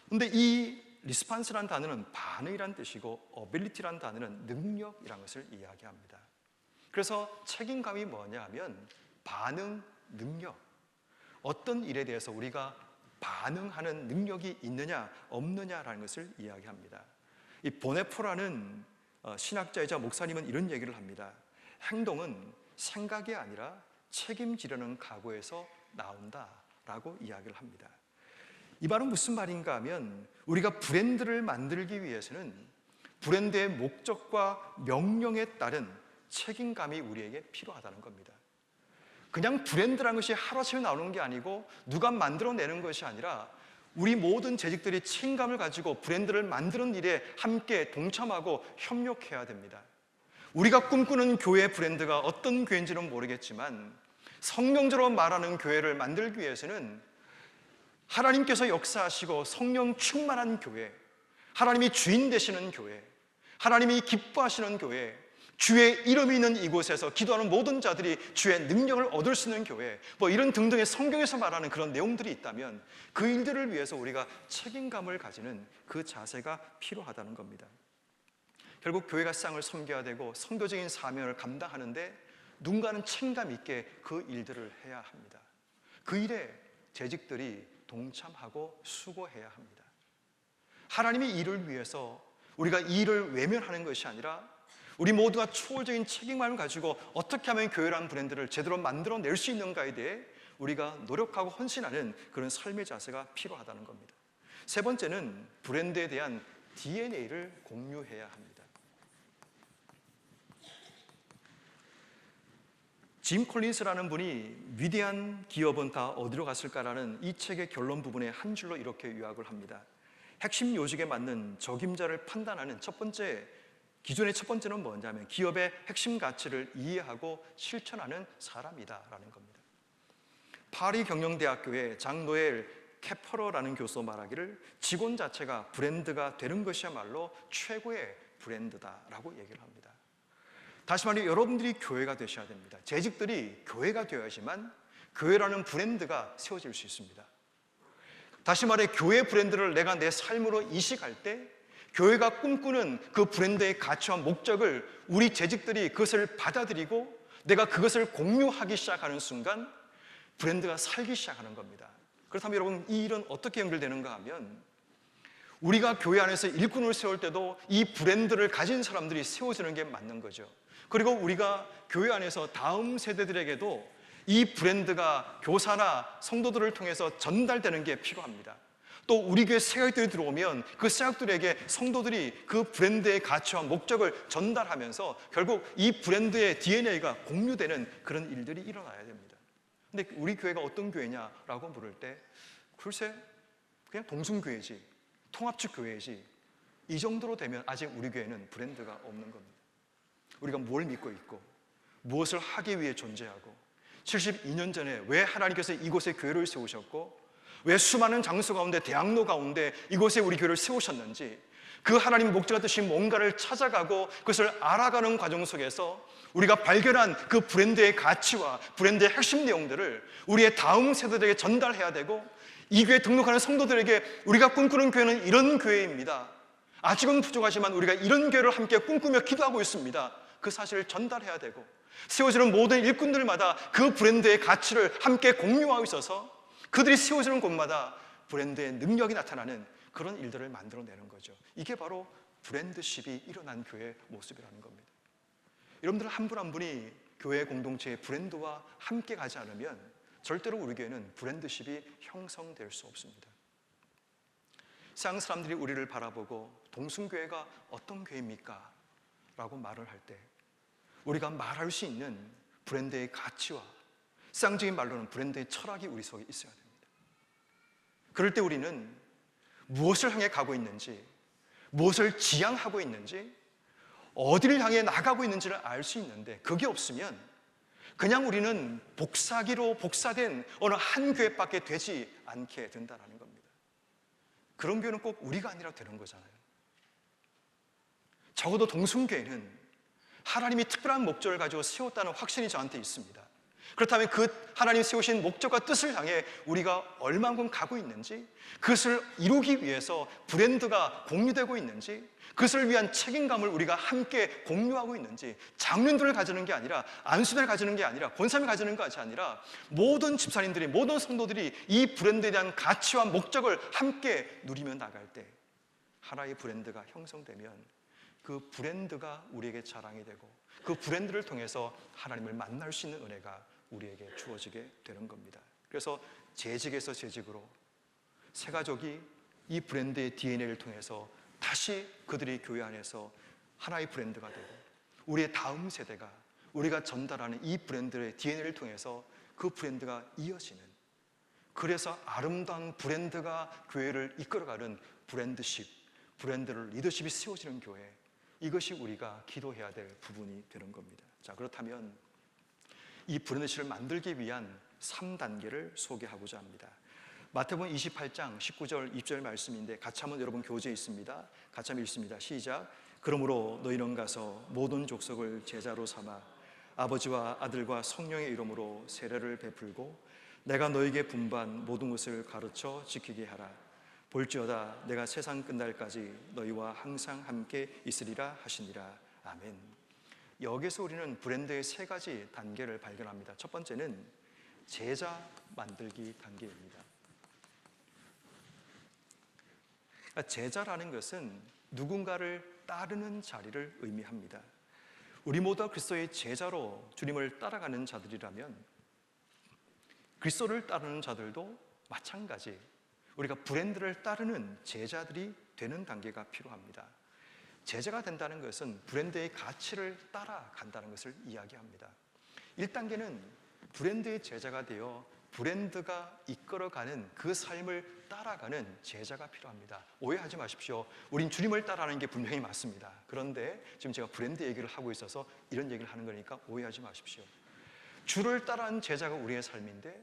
근데 이 리스판스라는 단어는 반응이라는 뜻이고 어빌리티라는 단어는 능력이라는 것을 이야기합니다. 그래서 책임감이 뭐냐 하면 반응 능력, 어떤 일에 대해서 우리가 반응하는 능력이 있느냐 없느냐라는 것을 이야기합니다. 이 보네포라는 신학자이자 목사님은 이런 얘기를 합니다. 행동은 생각이 아니라 책임지려는 각오에서 나온다라고 이야기를 합니다. 이 말은 무슨 말인가 하면 우리가 브랜드를 만들기 위해서는 브랜드의 목적과 명령에 따른 책임감이 우리에게 필요하다는 겁니다. 그냥 브랜드라는 것이 하루아침에 나오는 게 아니고 누가 만들어내는 것이 아니라 우리 모든 재직들이 책임감을 가지고 브랜드를 만드는 일에 함께 동참하고 협력해야 됩니다. 우리가 꿈꾸는 교회 브랜드가 어떤 교회인지는 모르겠지만 성령적으로 말하는 교회를 만들기 위해서는 하나님께서 역사하시고 성령 충만한 교회, 하나님이 주인 되시는 교회, 하나님이 기뻐하시는 교회, 주의 이름이 있는 이곳에서 기도하는 모든 자들이 주의 능력을 얻을 수 있는 교회, 뭐 이런 등등의 성경에서 말하는 그런 내용들이 있다면 그 일들을 위해서 우리가 책임감을 가지는 그 자세가 필요하다는 겁니다. 결국 교회가 쌍을 섬겨야 되고 선교적인 사명을 감당하는데 누군가는 책임감 있게 그 일들을 해야 합니다. 그 일에 재직들이 동참하고 수고해야 합니다. 하나님의 일을 위해서 우리가 이 일을 외면하는 것이 아니라 우리 모두가 초월적인 책임감을 가지고 어떻게 하면 교회라는 브랜드를 제대로 만들어낼 수 있는가에 대해 우리가 노력하고 헌신하는 그런 삶의 자세가 필요하다는 겁니다. 세 번째는 브랜드에 대한 DNA를 공유해야 합니다. 짐 콜린스라는 분이 위대한 기업은 다 어디로 갔을까라는 이 책의 결론 부분에 한 줄로 이렇게 요약을 합니다. 핵심 요직에 맞는 적임자를 판단하는 기존의 첫 번째는 뭐냐면 기업의 핵심 가치를 이해하고 실천하는 사람이다라는 겁니다. 파리 경영대학교의 장 노엘 캐퍼러라는 교수 말하기를 직원 자체가 브랜드가 되는 것이야말로 최고의 브랜드다라고 얘기를 합니다. 다시 말해 여러분들이 교회가 되셔야 됩니다. 재직들이 교회가 되어야지만 교회라는 브랜드가 세워질 수 있습니다. 다시 말해 교회 브랜드를 내가 내 삶으로 이식할 때 교회가 꿈꾸는 그 브랜드의 가치와 목적을 우리 재직들이 그것을 받아들이고 내가 그것을 공유하기 시작하는 순간 브랜드가 살기 시작하는 겁니다. 그렇다면 여러분 이 일은 어떻게 연결되는가 하면 우리가 교회 안에서 일꾼을 세울 때도 이 브랜드를 가진 사람들이 세워지는 게 맞는 거죠. 그리고 우리가 교회 안에서 다음 세대들에게도 이 브랜드가 교사나 성도들을 통해서 전달되는 게 필요합니다. 또 우리 교회 세학들이 들어오면 그 세학들에게 성도들이 그 브랜드의 가치와 목적을 전달하면서 결국 이 브랜드의 DNA가 공유되는 그런 일들이 일어나야 됩니다. 근데 우리 교회가 어떤 교회냐라고 물을 때 글쎄 그냥 동순교회지, 통합축 교회지, 이 정도로 되면 아직 우리 교회는 브랜드가 없는 겁니다. 우리가 뭘 믿고 있고 무엇을 하기 위해 존재하고 72년 전에 왜 하나님께서 이곳에 교회를 세우셨고 왜 수많은 장소 가운데 대학로 가운데 이곳에 우리 교회를 세우셨는지 그 하나님의 목적과 뜻이 뭔가를 찾아가고 그것을 알아가는 과정 속에서 우리가 발견한 그 브랜드의 가치와 브랜드의 핵심 내용들을 우리의 다음 세대들에게 전달해야 되고 이 교회에 등록하는 성도들에게 우리가 꿈꾸는 교회는 이런 교회입니다. 아직은 부족하지만 우리가 이런 교회를 함께 꿈꾸며 기도하고 있습니다. 그 사실을 전달해야 되고 세워지는 모든 일꾼들마다 그 브랜드의 가치를 함께 공유하고 있어서 그들이 세워지는 곳마다 브랜드의 능력이 나타나는 그런 일들을 만들어내는 거죠. 이게 바로 브랜드십이 일어난 교회의 모습이라는 겁니다. 여러분들 한 분 한 분이 교회 공동체의 브랜드와 함께 가지 않으면 절대로 우리 교회는 브랜드십이 형성될 수 없습니다. 세상 사람들이 우리를 바라보고 동순교회가 어떤 교회입니까? 라고 말을 할 때 우리가 말할 수 있는 브랜드의 가치와 쌍적인 말로는 브랜드의 철학이 우리 속에 있어야 됩니다. 그럴 때 우리는 무엇을 향해 가고 있는지, 무엇을 지향하고 있는지, 어디를 향해 나가고 있는지를 알 수 있는데 그게 없으면 그냥 우리는 복사기로 복사된 어느 한 교회밖에 되지 않게 된다는 겁니다. 그런 교회는 꼭 우리가 아니라 되는 거잖아요. 적어도 동순교회는 하나님이 특별한 목적을 가지고 세웠다는 확신이 저한테 있습니다. 그렇다면 그 하나님 세우신 목적과 뜻을 향해 우리가 얼만큼 가고 있는지, 그것을 이루기 위해서 브랜드가 공유되고 있는지, 그것을 위한 책임감을 우리가 함께 공유하고 있는지, 장년들을 가지는 게 아니라, 안수들을 가지는 게 아니라, 권사님을 가지는 것이 아니라 모든 집사님들이, 모든 성도들이 이 브랜드에 대한 가치와 목적을 함께 누리며 나갈 때 하나의 브랜드가 형성되면 그 브랜드가 우리에게 자랑이 되고 그 브랜드를 통해서 하나님을 만날 수 있는 은혜가 우리에게 주어지게 되는 겁니다. 그래서 재직에서 재직으로 새 가족이 이 브랜드의 DNA를 통해서 다시 그들이 교회 안에서 하나의 브랜드가 되고 우리의 다음 세대가 우리가 전달하는 이 브랜드의 DNA를 통해서 그 브랜드가 이어지는, 그래서 아름다운 브랜드가 교회를 이끌어가는 브랜드십, 브랜드를 리더십이 세워지는 교회, 이것이 우리가 기도해야 될 부분이 되는 겁니다. 자, 그렇다면 이 브랜드십을 만들기 위한 3단계를 소개하고자 합니다. 마태복음 28장 19절 20절 말씀인데 같이 한번 여러분 교재에 있습니다. 같이 한번 읽습니다. 시작. 그러므로 너희는 가서 모든 족속을 제자로 삼아 아버지와 아들과 성령의 이름으로 세례를 베풀고 내가 너희에게 분부한 모든 것을 가르쳐 지키게 하라. 볼지어다 내가 세상 끝날까지 너희와 항상 함께 있으리라 하시니라. 아멘. 여기서 우리는 브랜드의 세 가지 단계를 발견합니다. 첫 번째는 제자 만들기 단계입니다. 제자라는 것은 누군가를 따르는 자리를 의미합니다. 우리 모두가 그리스도의 제자로 주님을 따라가는 자들이라면 그리스도를 따르는 자들도 마찬가지 우리가 브랜드를 따르는 제자들이 되는 단계가 필요합니다. 제자가 된다는 것은 브랜드의 가치를 따라간다는 것을 이야기합니다. 1단계는 브랜드의 제자가 되어 브랜드가 이끌어가는 그 삶을 따라가는 제자가 필요합니다. 오해하지 마십시오. 우린 주님을 따라하는 게 분명히 맞습니다. 그런데 지금 제가 브랜드 얘기를 하고 있어서 이런 얘기를 하는 거니까 오해하지 마십시오. 주를 따라하는 제자가 우리의 삶인데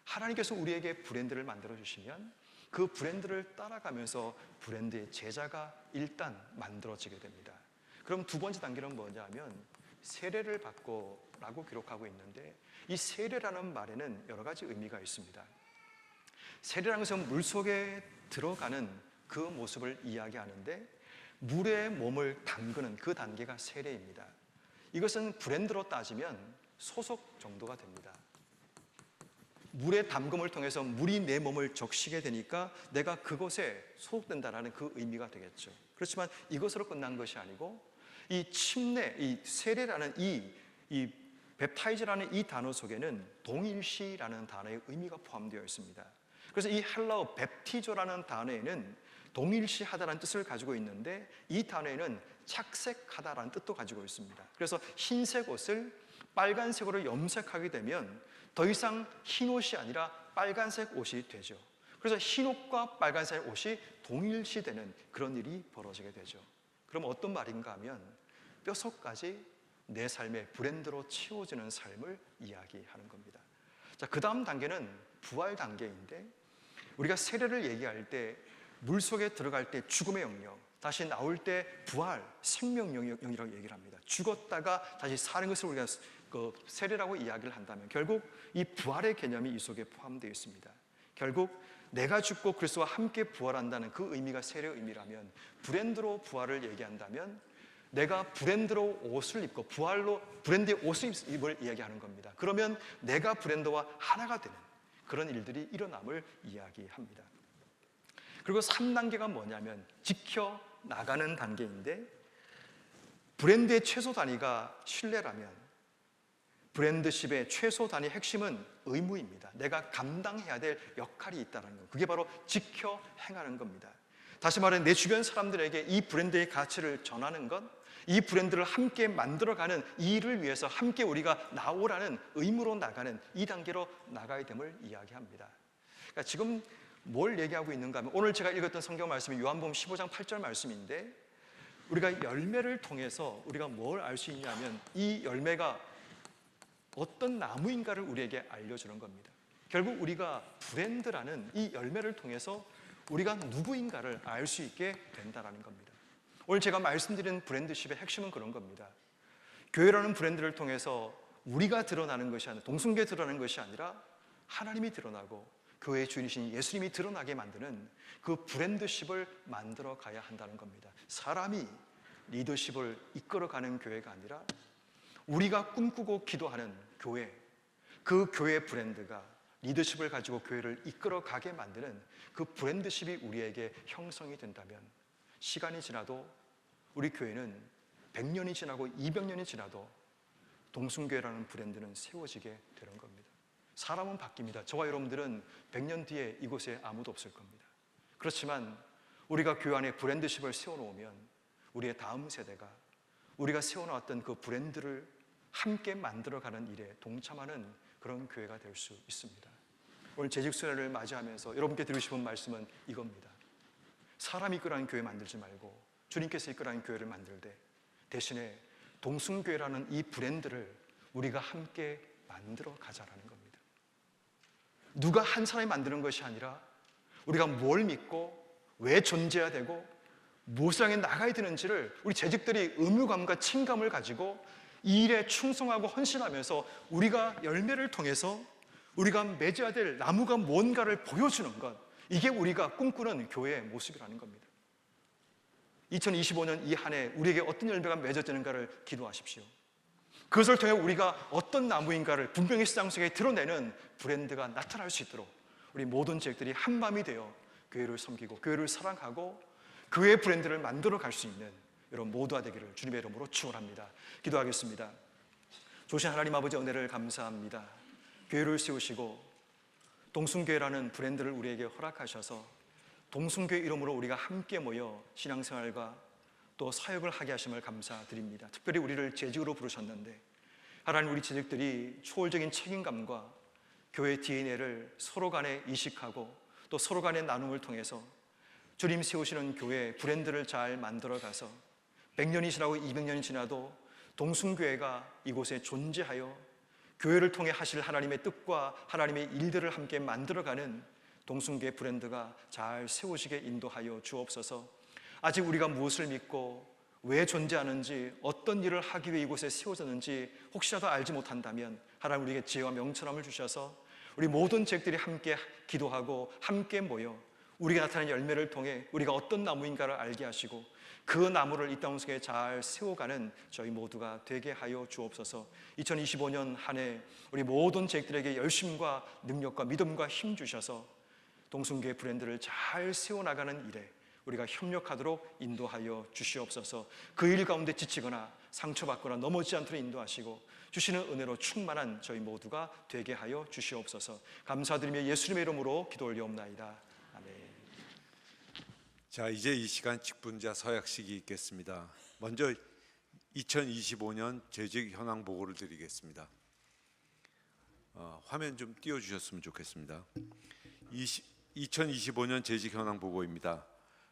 하나님께서 우리에게 브랜드를 만들어 주시면 그 브랜드를 따라가면서 브랜드의 제자가 일단 만들어지게 됩니다. 그럼 두 번째 단계는 뭐냐면 세례를 받고 라고 기록하고 있는데 이 세례라는 말에는 여러 가지 의미가 있습니다. 세례라는 것은 물속에 들어가는 그 모습을 이야기하는데 물에 몸을 담그는 그 단계가 세례입니다. 이것은 브랜드로 따지면 소속 정도가 됩니다. 물의 담금을 통해서 물이 내 몸을 적시게 되니까 내가 그곳에 소속된다는 그 의미가 되겠죠. 그렇지만 이것으로 끝난 것이 아니고 이 침례, 이 세례라는 이 웹타이즈라는 이 단어 속에는 동일시라는 단어의 의미가 포함되어 있습니다. 그래서 이 헬라어 웹티조라는 단어에는 동일시하다라는 뜻을 가지고 있는데 이 단어에는 착색하다라는 뜻도 가지고 있습니다. 그래서 흰색 옷을 빨간색으로 염색하게 되면 더 이상 흰 옷이 아니라 빨간색 옷이 되죠. 그래서 흰 옷과 빨간색 옷이 동일시되는 그런 일이 벌어지게 되죠. 그럼 어떤 말인가 하면 뼛속까지 내 삶의 브랜드로 채워지는 삶을 이야기하는 겁니다. 자, 그 다음 단계는 부활 단계인데 우리가 세례를 얘기할 때 물속에 들어갈 때 죽음의 영역, 다시 나올 때 부활, 생명 영역이라고 얘기를 합니다. 죽었다가 다시 사는 것을 우리가 세례라고 이야기를 한다면 결국 이 부활의 개념이 이 속에 포함되어 있습니다. 결국 내가 죽고 그리스도와 함께 부활한다는 그 의미가 세례의 의미라면 브랜드로 부활을 얘기한다면 내가 브랜드로 옷을 입고 부활로 브랜드의 옷을 입을 이야기하는 겁니다. 그러면 내가 브랜드와 하나가 되는 그런 일들이 일어남을 이야기합니다. 그리고 3단계가 뭐냐면 지켜나가는 단계인데 브랜드의 최소 단위가 신뢰라면 브랜드십의 최소 단위 핵심은 의무입니다. 내가 감당해야 될 역할이 있다는 것. 그게 바로 지켜 행하는 겁니다. 다시 말해 내 주변 사람들에게 이 브랜드의 가치를 전하는 것, 이 브랜드를 함께 만들어가는 이 일을 위해서 함께 우리가 나오라는 의무로 나가는 이 단계로 나가야 됨을 이야기합니다. 그러니까 지금 뭘 얘기하고 있는가 하면 오늘 제가 읽었던 성경 말씀이 요한복음 15장 8절 말씀인데 우리가 열매를 통해서 우리가 뭘 알 수 있냐면 이 열매가 어떤 나무인가를 우리에게 알려주는 겁니다. 결국 우리가 브랜드라는 이 열매를 통해서 우리가 누구인가를 알 수 있게 된다는 겁니다. 오늘 제가 말씀드린 브랜드십의 핵심은 그런 겁니다. 교회라는 브랜드를 통해서 우리가 드러나는 것이 아니라 동성교에 드러나는 것이 아니라 하나님이 드러나고 교회의 주인이신 예수님이 드러나게 만드는 그 브랜드십을 만들어 가야 한다는 겁니다. 사람이 리더십을 이끌어가는 교회가 아니라 우리가 꿈꾸고 기도하는 교회, 그 교회 브랜드가 리더십을 가지고 교회를 이끌어가게 만드는 그 브랜드십이 우리에게 형성이 된다면 시간이 지나도 우리 교회는 100년이 지나고 200년이 지나도 동순교회라는 브랜드는 세워지게 되는 겁니다. 사람은 바뀝니다. 저와 여러분들은 100년 뒤에 이곳에 아무도 없을 겁니다. 그렇지만 우리가 교회 안에 브랜드십을 세워놓으면 우리의 다음 세대가 우리가 세워놓았던 그 브랜드를 함께 만들어가는 일에 동참하는 그런 교회가 될 수 있습니다. 오늘 재직수련을 맞이하면서 여러분께 드리고 싶은 말씀은 이겁니다. 사람이 이끌어가는 교회 만들지 말고 주님께서 이끌어가는 교회를 만들 때 대신에 동순교회라는 이 브랜드를 우리가 함께 만들어 가자라는 겁니다. 누가 한 사람이 만드는 것이 아니라 우리가 뭘 믿고 왜 존재해야 되고 무엇을 향해 나가야 되는지를 우리 재직들이 의무감과 책임감을 가지고 이 일에 충성하고 헌신하면서 우리가 열매를 통해서 우리가 맺어야 될 나무가 뭔가를 보여주는 것, 이게 우리가 꿈꾸는 교회의 모습이라는 겁니다. 2025년 이 한 해 우리에게 어떤 열매가 맺어지는가를 기도하십시오. 그것을 통해 우리가 어떤 나무인가를 분명히 시장 속에 드러내는 브랜드가 나타날 수 있도록 우리 모든 재직들이 한마음이 되어 교회를 섬기고 교회를 사랑하고 교회의 브랜드를 만들어 갈 수 있는 여러분 모두가 되기를 주님의 이름으로 축원합니다. 기도하겠습니다. 조신 하나님 아버지 은혜를 감사합니다. 교회를 세우시고 동순교회라는 브랜드를 우리에게 허락하셔서 동순교회 이름으로 우리가 함께 모여 신앙생활과 또 사역을 하게 하심을 감사드립니다. 특별히 우리를 재직으로 부르셨는데 하나님, 우리 재직들이 초월적인 책임감과 교회 DNA를 서로 간에 이식하고 또 서로 간의 나눔을 통해서 주님 세우시는 교회 브랜드를 잘 만들어가서 100년이 지나고 200년이 지나도 동순교회가 이곳에 존재하여 교회를 통해 하실 하나님의 뜻과 하나님의 일들을 함께 만들어가는 동순교회 브랜드가 잘 세워지게 인도하여 주옵소서. 아직 우리가 무엇을 믿고 왜 존재하는지, 어떤 일을 하기 위해 이곳에 세워졌는지 혹시라도 알지 못한다면 하나님 우리에게 지혜와 명철함을 주셔서 우리 모든 재직들이 함께 기도하고 함께 모여 우리가 나타낸 열매를 통해 우리가 어떤 나무인가를 알게 하시고 그 나무를 이 땅 속에 잘 세워가는 저희 모두가 되게 하여 주옵소서. 2025년 한 해 우리 모든 재직들에게 열심과 능력과 믿음과 힘 주셔서 동순교회 브랜드를 잘 세워나가는 일에 우리가 협력하도록 인도하여 주시옵소서. 그 일 가운데 지치거나 상처받거나 넘어지지 않도록 인도하시고 주시는 은혜로 충만한 저희 모두가 되게 하여 주시옵소서. 감사드리며 예수님의 이름으로 기도 올리옵나이다. 아멘. 자, 이제 이 시간 직분자 서약식이 있겠습니다. 먼저 2025년 재직 현황 보고를 드리겠습니다. 화면 좀 띄워주셨으면 좋겠습니다. 2025년 재직 현황 보고입니다.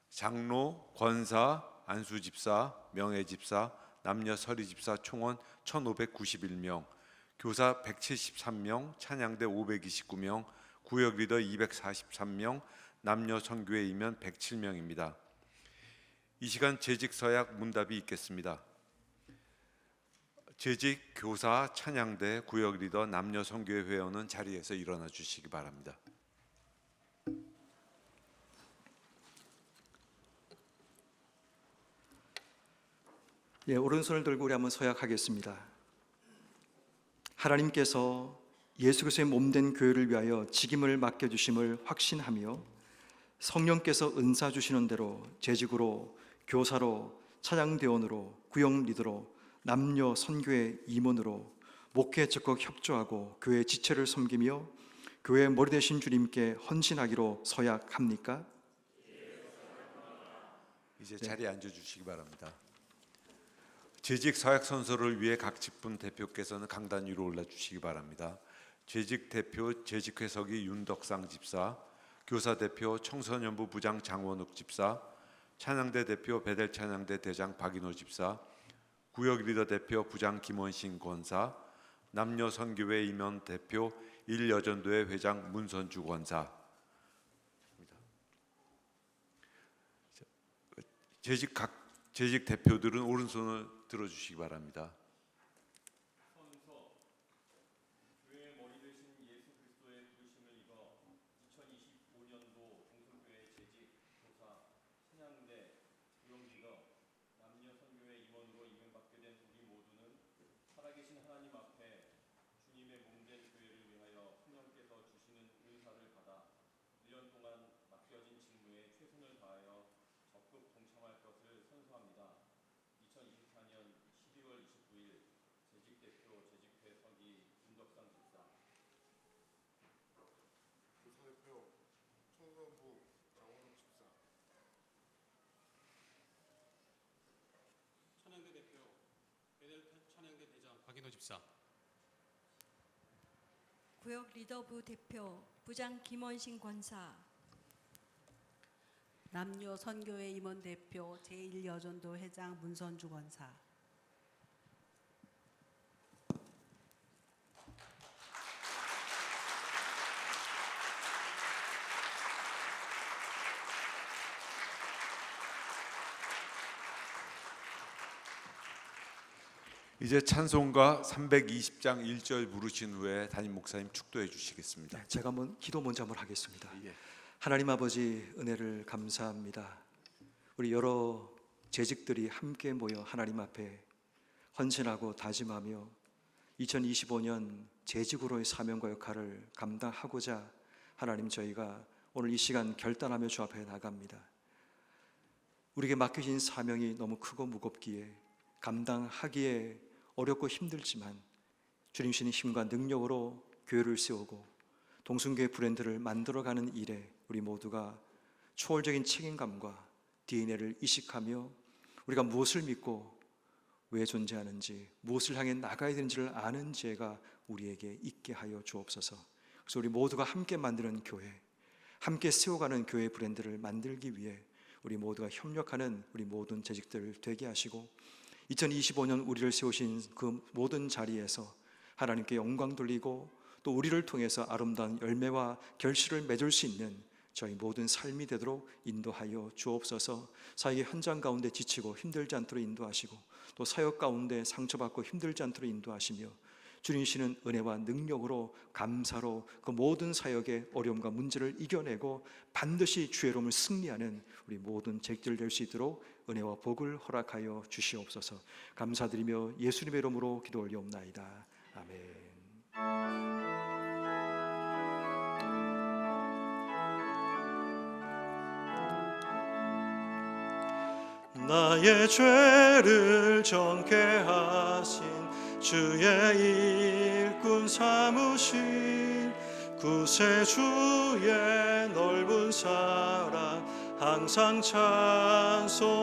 장로, 권사, 안수집사, 명예집사, 남녀 서리집사 총원 1,591명, 교사 173명, 찬양대 529명, 구역 리더 243명, 남녀 선교회 임원 107명입니다. 이 시간 재직 서약 문답이 있겠습니다. 재직 교사, 찬양대, 구역 리더, 남녀 선교회 회원은 자리에서 일어나 주시기 바랍니다. 예, 오른손을 들고 우리 한번 서약하겠습니다. 하나님께서 예수 그리스도의 몸된 교회를 위하여 직임을 맡겨주심을 확신하며 성령께서 은사 주시는 대로 재직으로, 교사로, 찬양대원으로, 구역 리더로, 남녀 선교회 임원으로 목회에 적극 협조하고 교회 지체를 섬기며 교회의 머리 되신 주님께 헌신하기로 서약합니까? 이제 자리에 앉아 주시기 바랍니다. 재직 서약 선서를 위해 각 직분 대표께서는 강단 위로 올라 주시기 바랍니다. 재직 대표 재직회석이 윤덕상 집사, 교사 대표 청소년부 부장 장원욱 집사, 찬양대 대표 베델 찬양대 대장 박인호 집사, 구역 리더 대표 부장 김원신 권사, 남녀 선교회 임원 대표 일여전도회 회장 문선주 권사. 재직 대표들은 오른손을 들어주시기 바랍니다. 교회의 머리 되신 예수 그리스도의 부르심을 입어 2025년도 동순교회 재직, 교사, 찬양대, 구역 리더, 남녀 선교회 임원으로 임명받게 된 우리 모두는 살아계신 하나님 앞에 주님의 몸된 교회를 위하여 성령께서 주시는 은사를 받아 1년 동안 맡겨진 직무에 최선을 다하여 적극 동참할 것을 선서합니다. 2024년 12월 29일 재직대표 재직회 서기 윤덕상 집사. 교사대표 청소년부 장원욱 집사. 찬양대 대표 베델 찬양대 대장 박인호 집사. 구역 리더부 대표 부장 김원신 권사. 남녀 선교회 임원 대표 제1여전도 회장 문선주 권사. 이제 찬송가 320장 1절 부르신 후에 담임 목사님 축도해 주시겠습니다. 네, 제가 기도 먼저 한번 하겠습니다. 예. 하나님 아버지, 은혜를 감사합니다. 우리 여러 재직들이 함께 모여 하나님 앞에 헌신하고 다짐하며 2025년 재직으로의 사명과 역할을 감당하고자 하나님, 저희가 오늘 이 시간 결단하며 주 앞에 나갑니다. 우리에게 맡겨진 사명이 너무 크고 무겁기에 감당하기에 어렵고 힘들지만 주님 주신 힘과 능력으로 교회를 세우고 동순교회 브랜드를 만들어가는 일에 우리 모두가 초월적인 책임감과 DNA를 이식하며 우리가 무엇을 믿고 왜 존재하는지, 무엇을 향해 나가야 되는지를 아는 지혜가 우리에게 있게 하여 주옵소서. 그래서 우리 모두가 함께 만드는 교회, 함께 세워가는 교회 브랜드를 만들기 위해 우리 모두가 협력하는 우리 모든 재직들 되게 하시고 2025년 우리를 세우신 그 모든 자리에서 하나님께 영광 돌리고 또 우리를 통해서 아름다운 열매와 결실을 맺을 수 있는 저희 모든 삶이 되도록 인도하여 주옵소서. 사역의 현장 가운데 지치고 힘들지 않도록 인도하시고 또 사역 가운데 상처받고 힘들지 않도록 인도하시며 주님이시는 은혜와 능력으로 감사로 그 모든 사역의 어려움과 문제를 이겨내고 반드시 주의 이름을 승리하는 우리 모든 잭들 될 수 있도록 은혜와 복을 허락하여 주시옵소서. 감사드리며 예수님의 이름으로 기도 올리옵나이다. 아멘. 나의 죄를 정케 하신 주의 일꾼 삼으신 구세주의 넓은 사랑 항상 찬송합니다.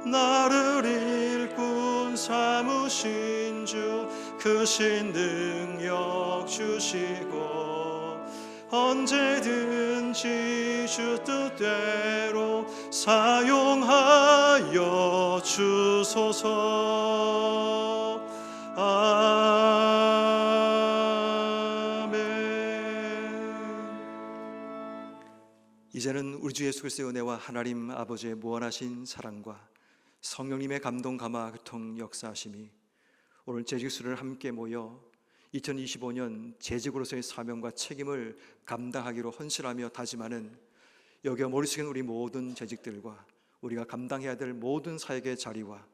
나를 일꾼 삼으신 주 크신 능력 주시고 언제든지 주 뜻대로 사용하여 주소서. 아멘. 이제는 우리 주 예수 그리스도의 은혜와 하나님 아버지의 무한하신 사랑과 성령님의 감동 감화 교통 역사하심이 오늘 재직수를 함께 모여 2025년 재직으로서의 사명과 책임을 감당하기로 헌신하며 다짐하는 여기와 머릿속에 우리 모든 재직들과 우리가 감당해야 될 모든 사역의 자리와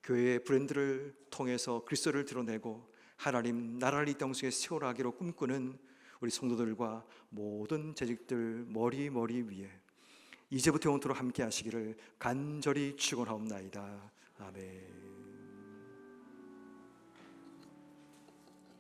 교회의 브랜드를 통해서 그리스도를 드러내고 하나님 나라를 이 땅 속에 세워나가기로 꿈꾸는 우리 성도들과 모든 재직들 머리 위에 이제부터 영원토록 함께 하시기를 간절히 축원하옵나이다. 아멘.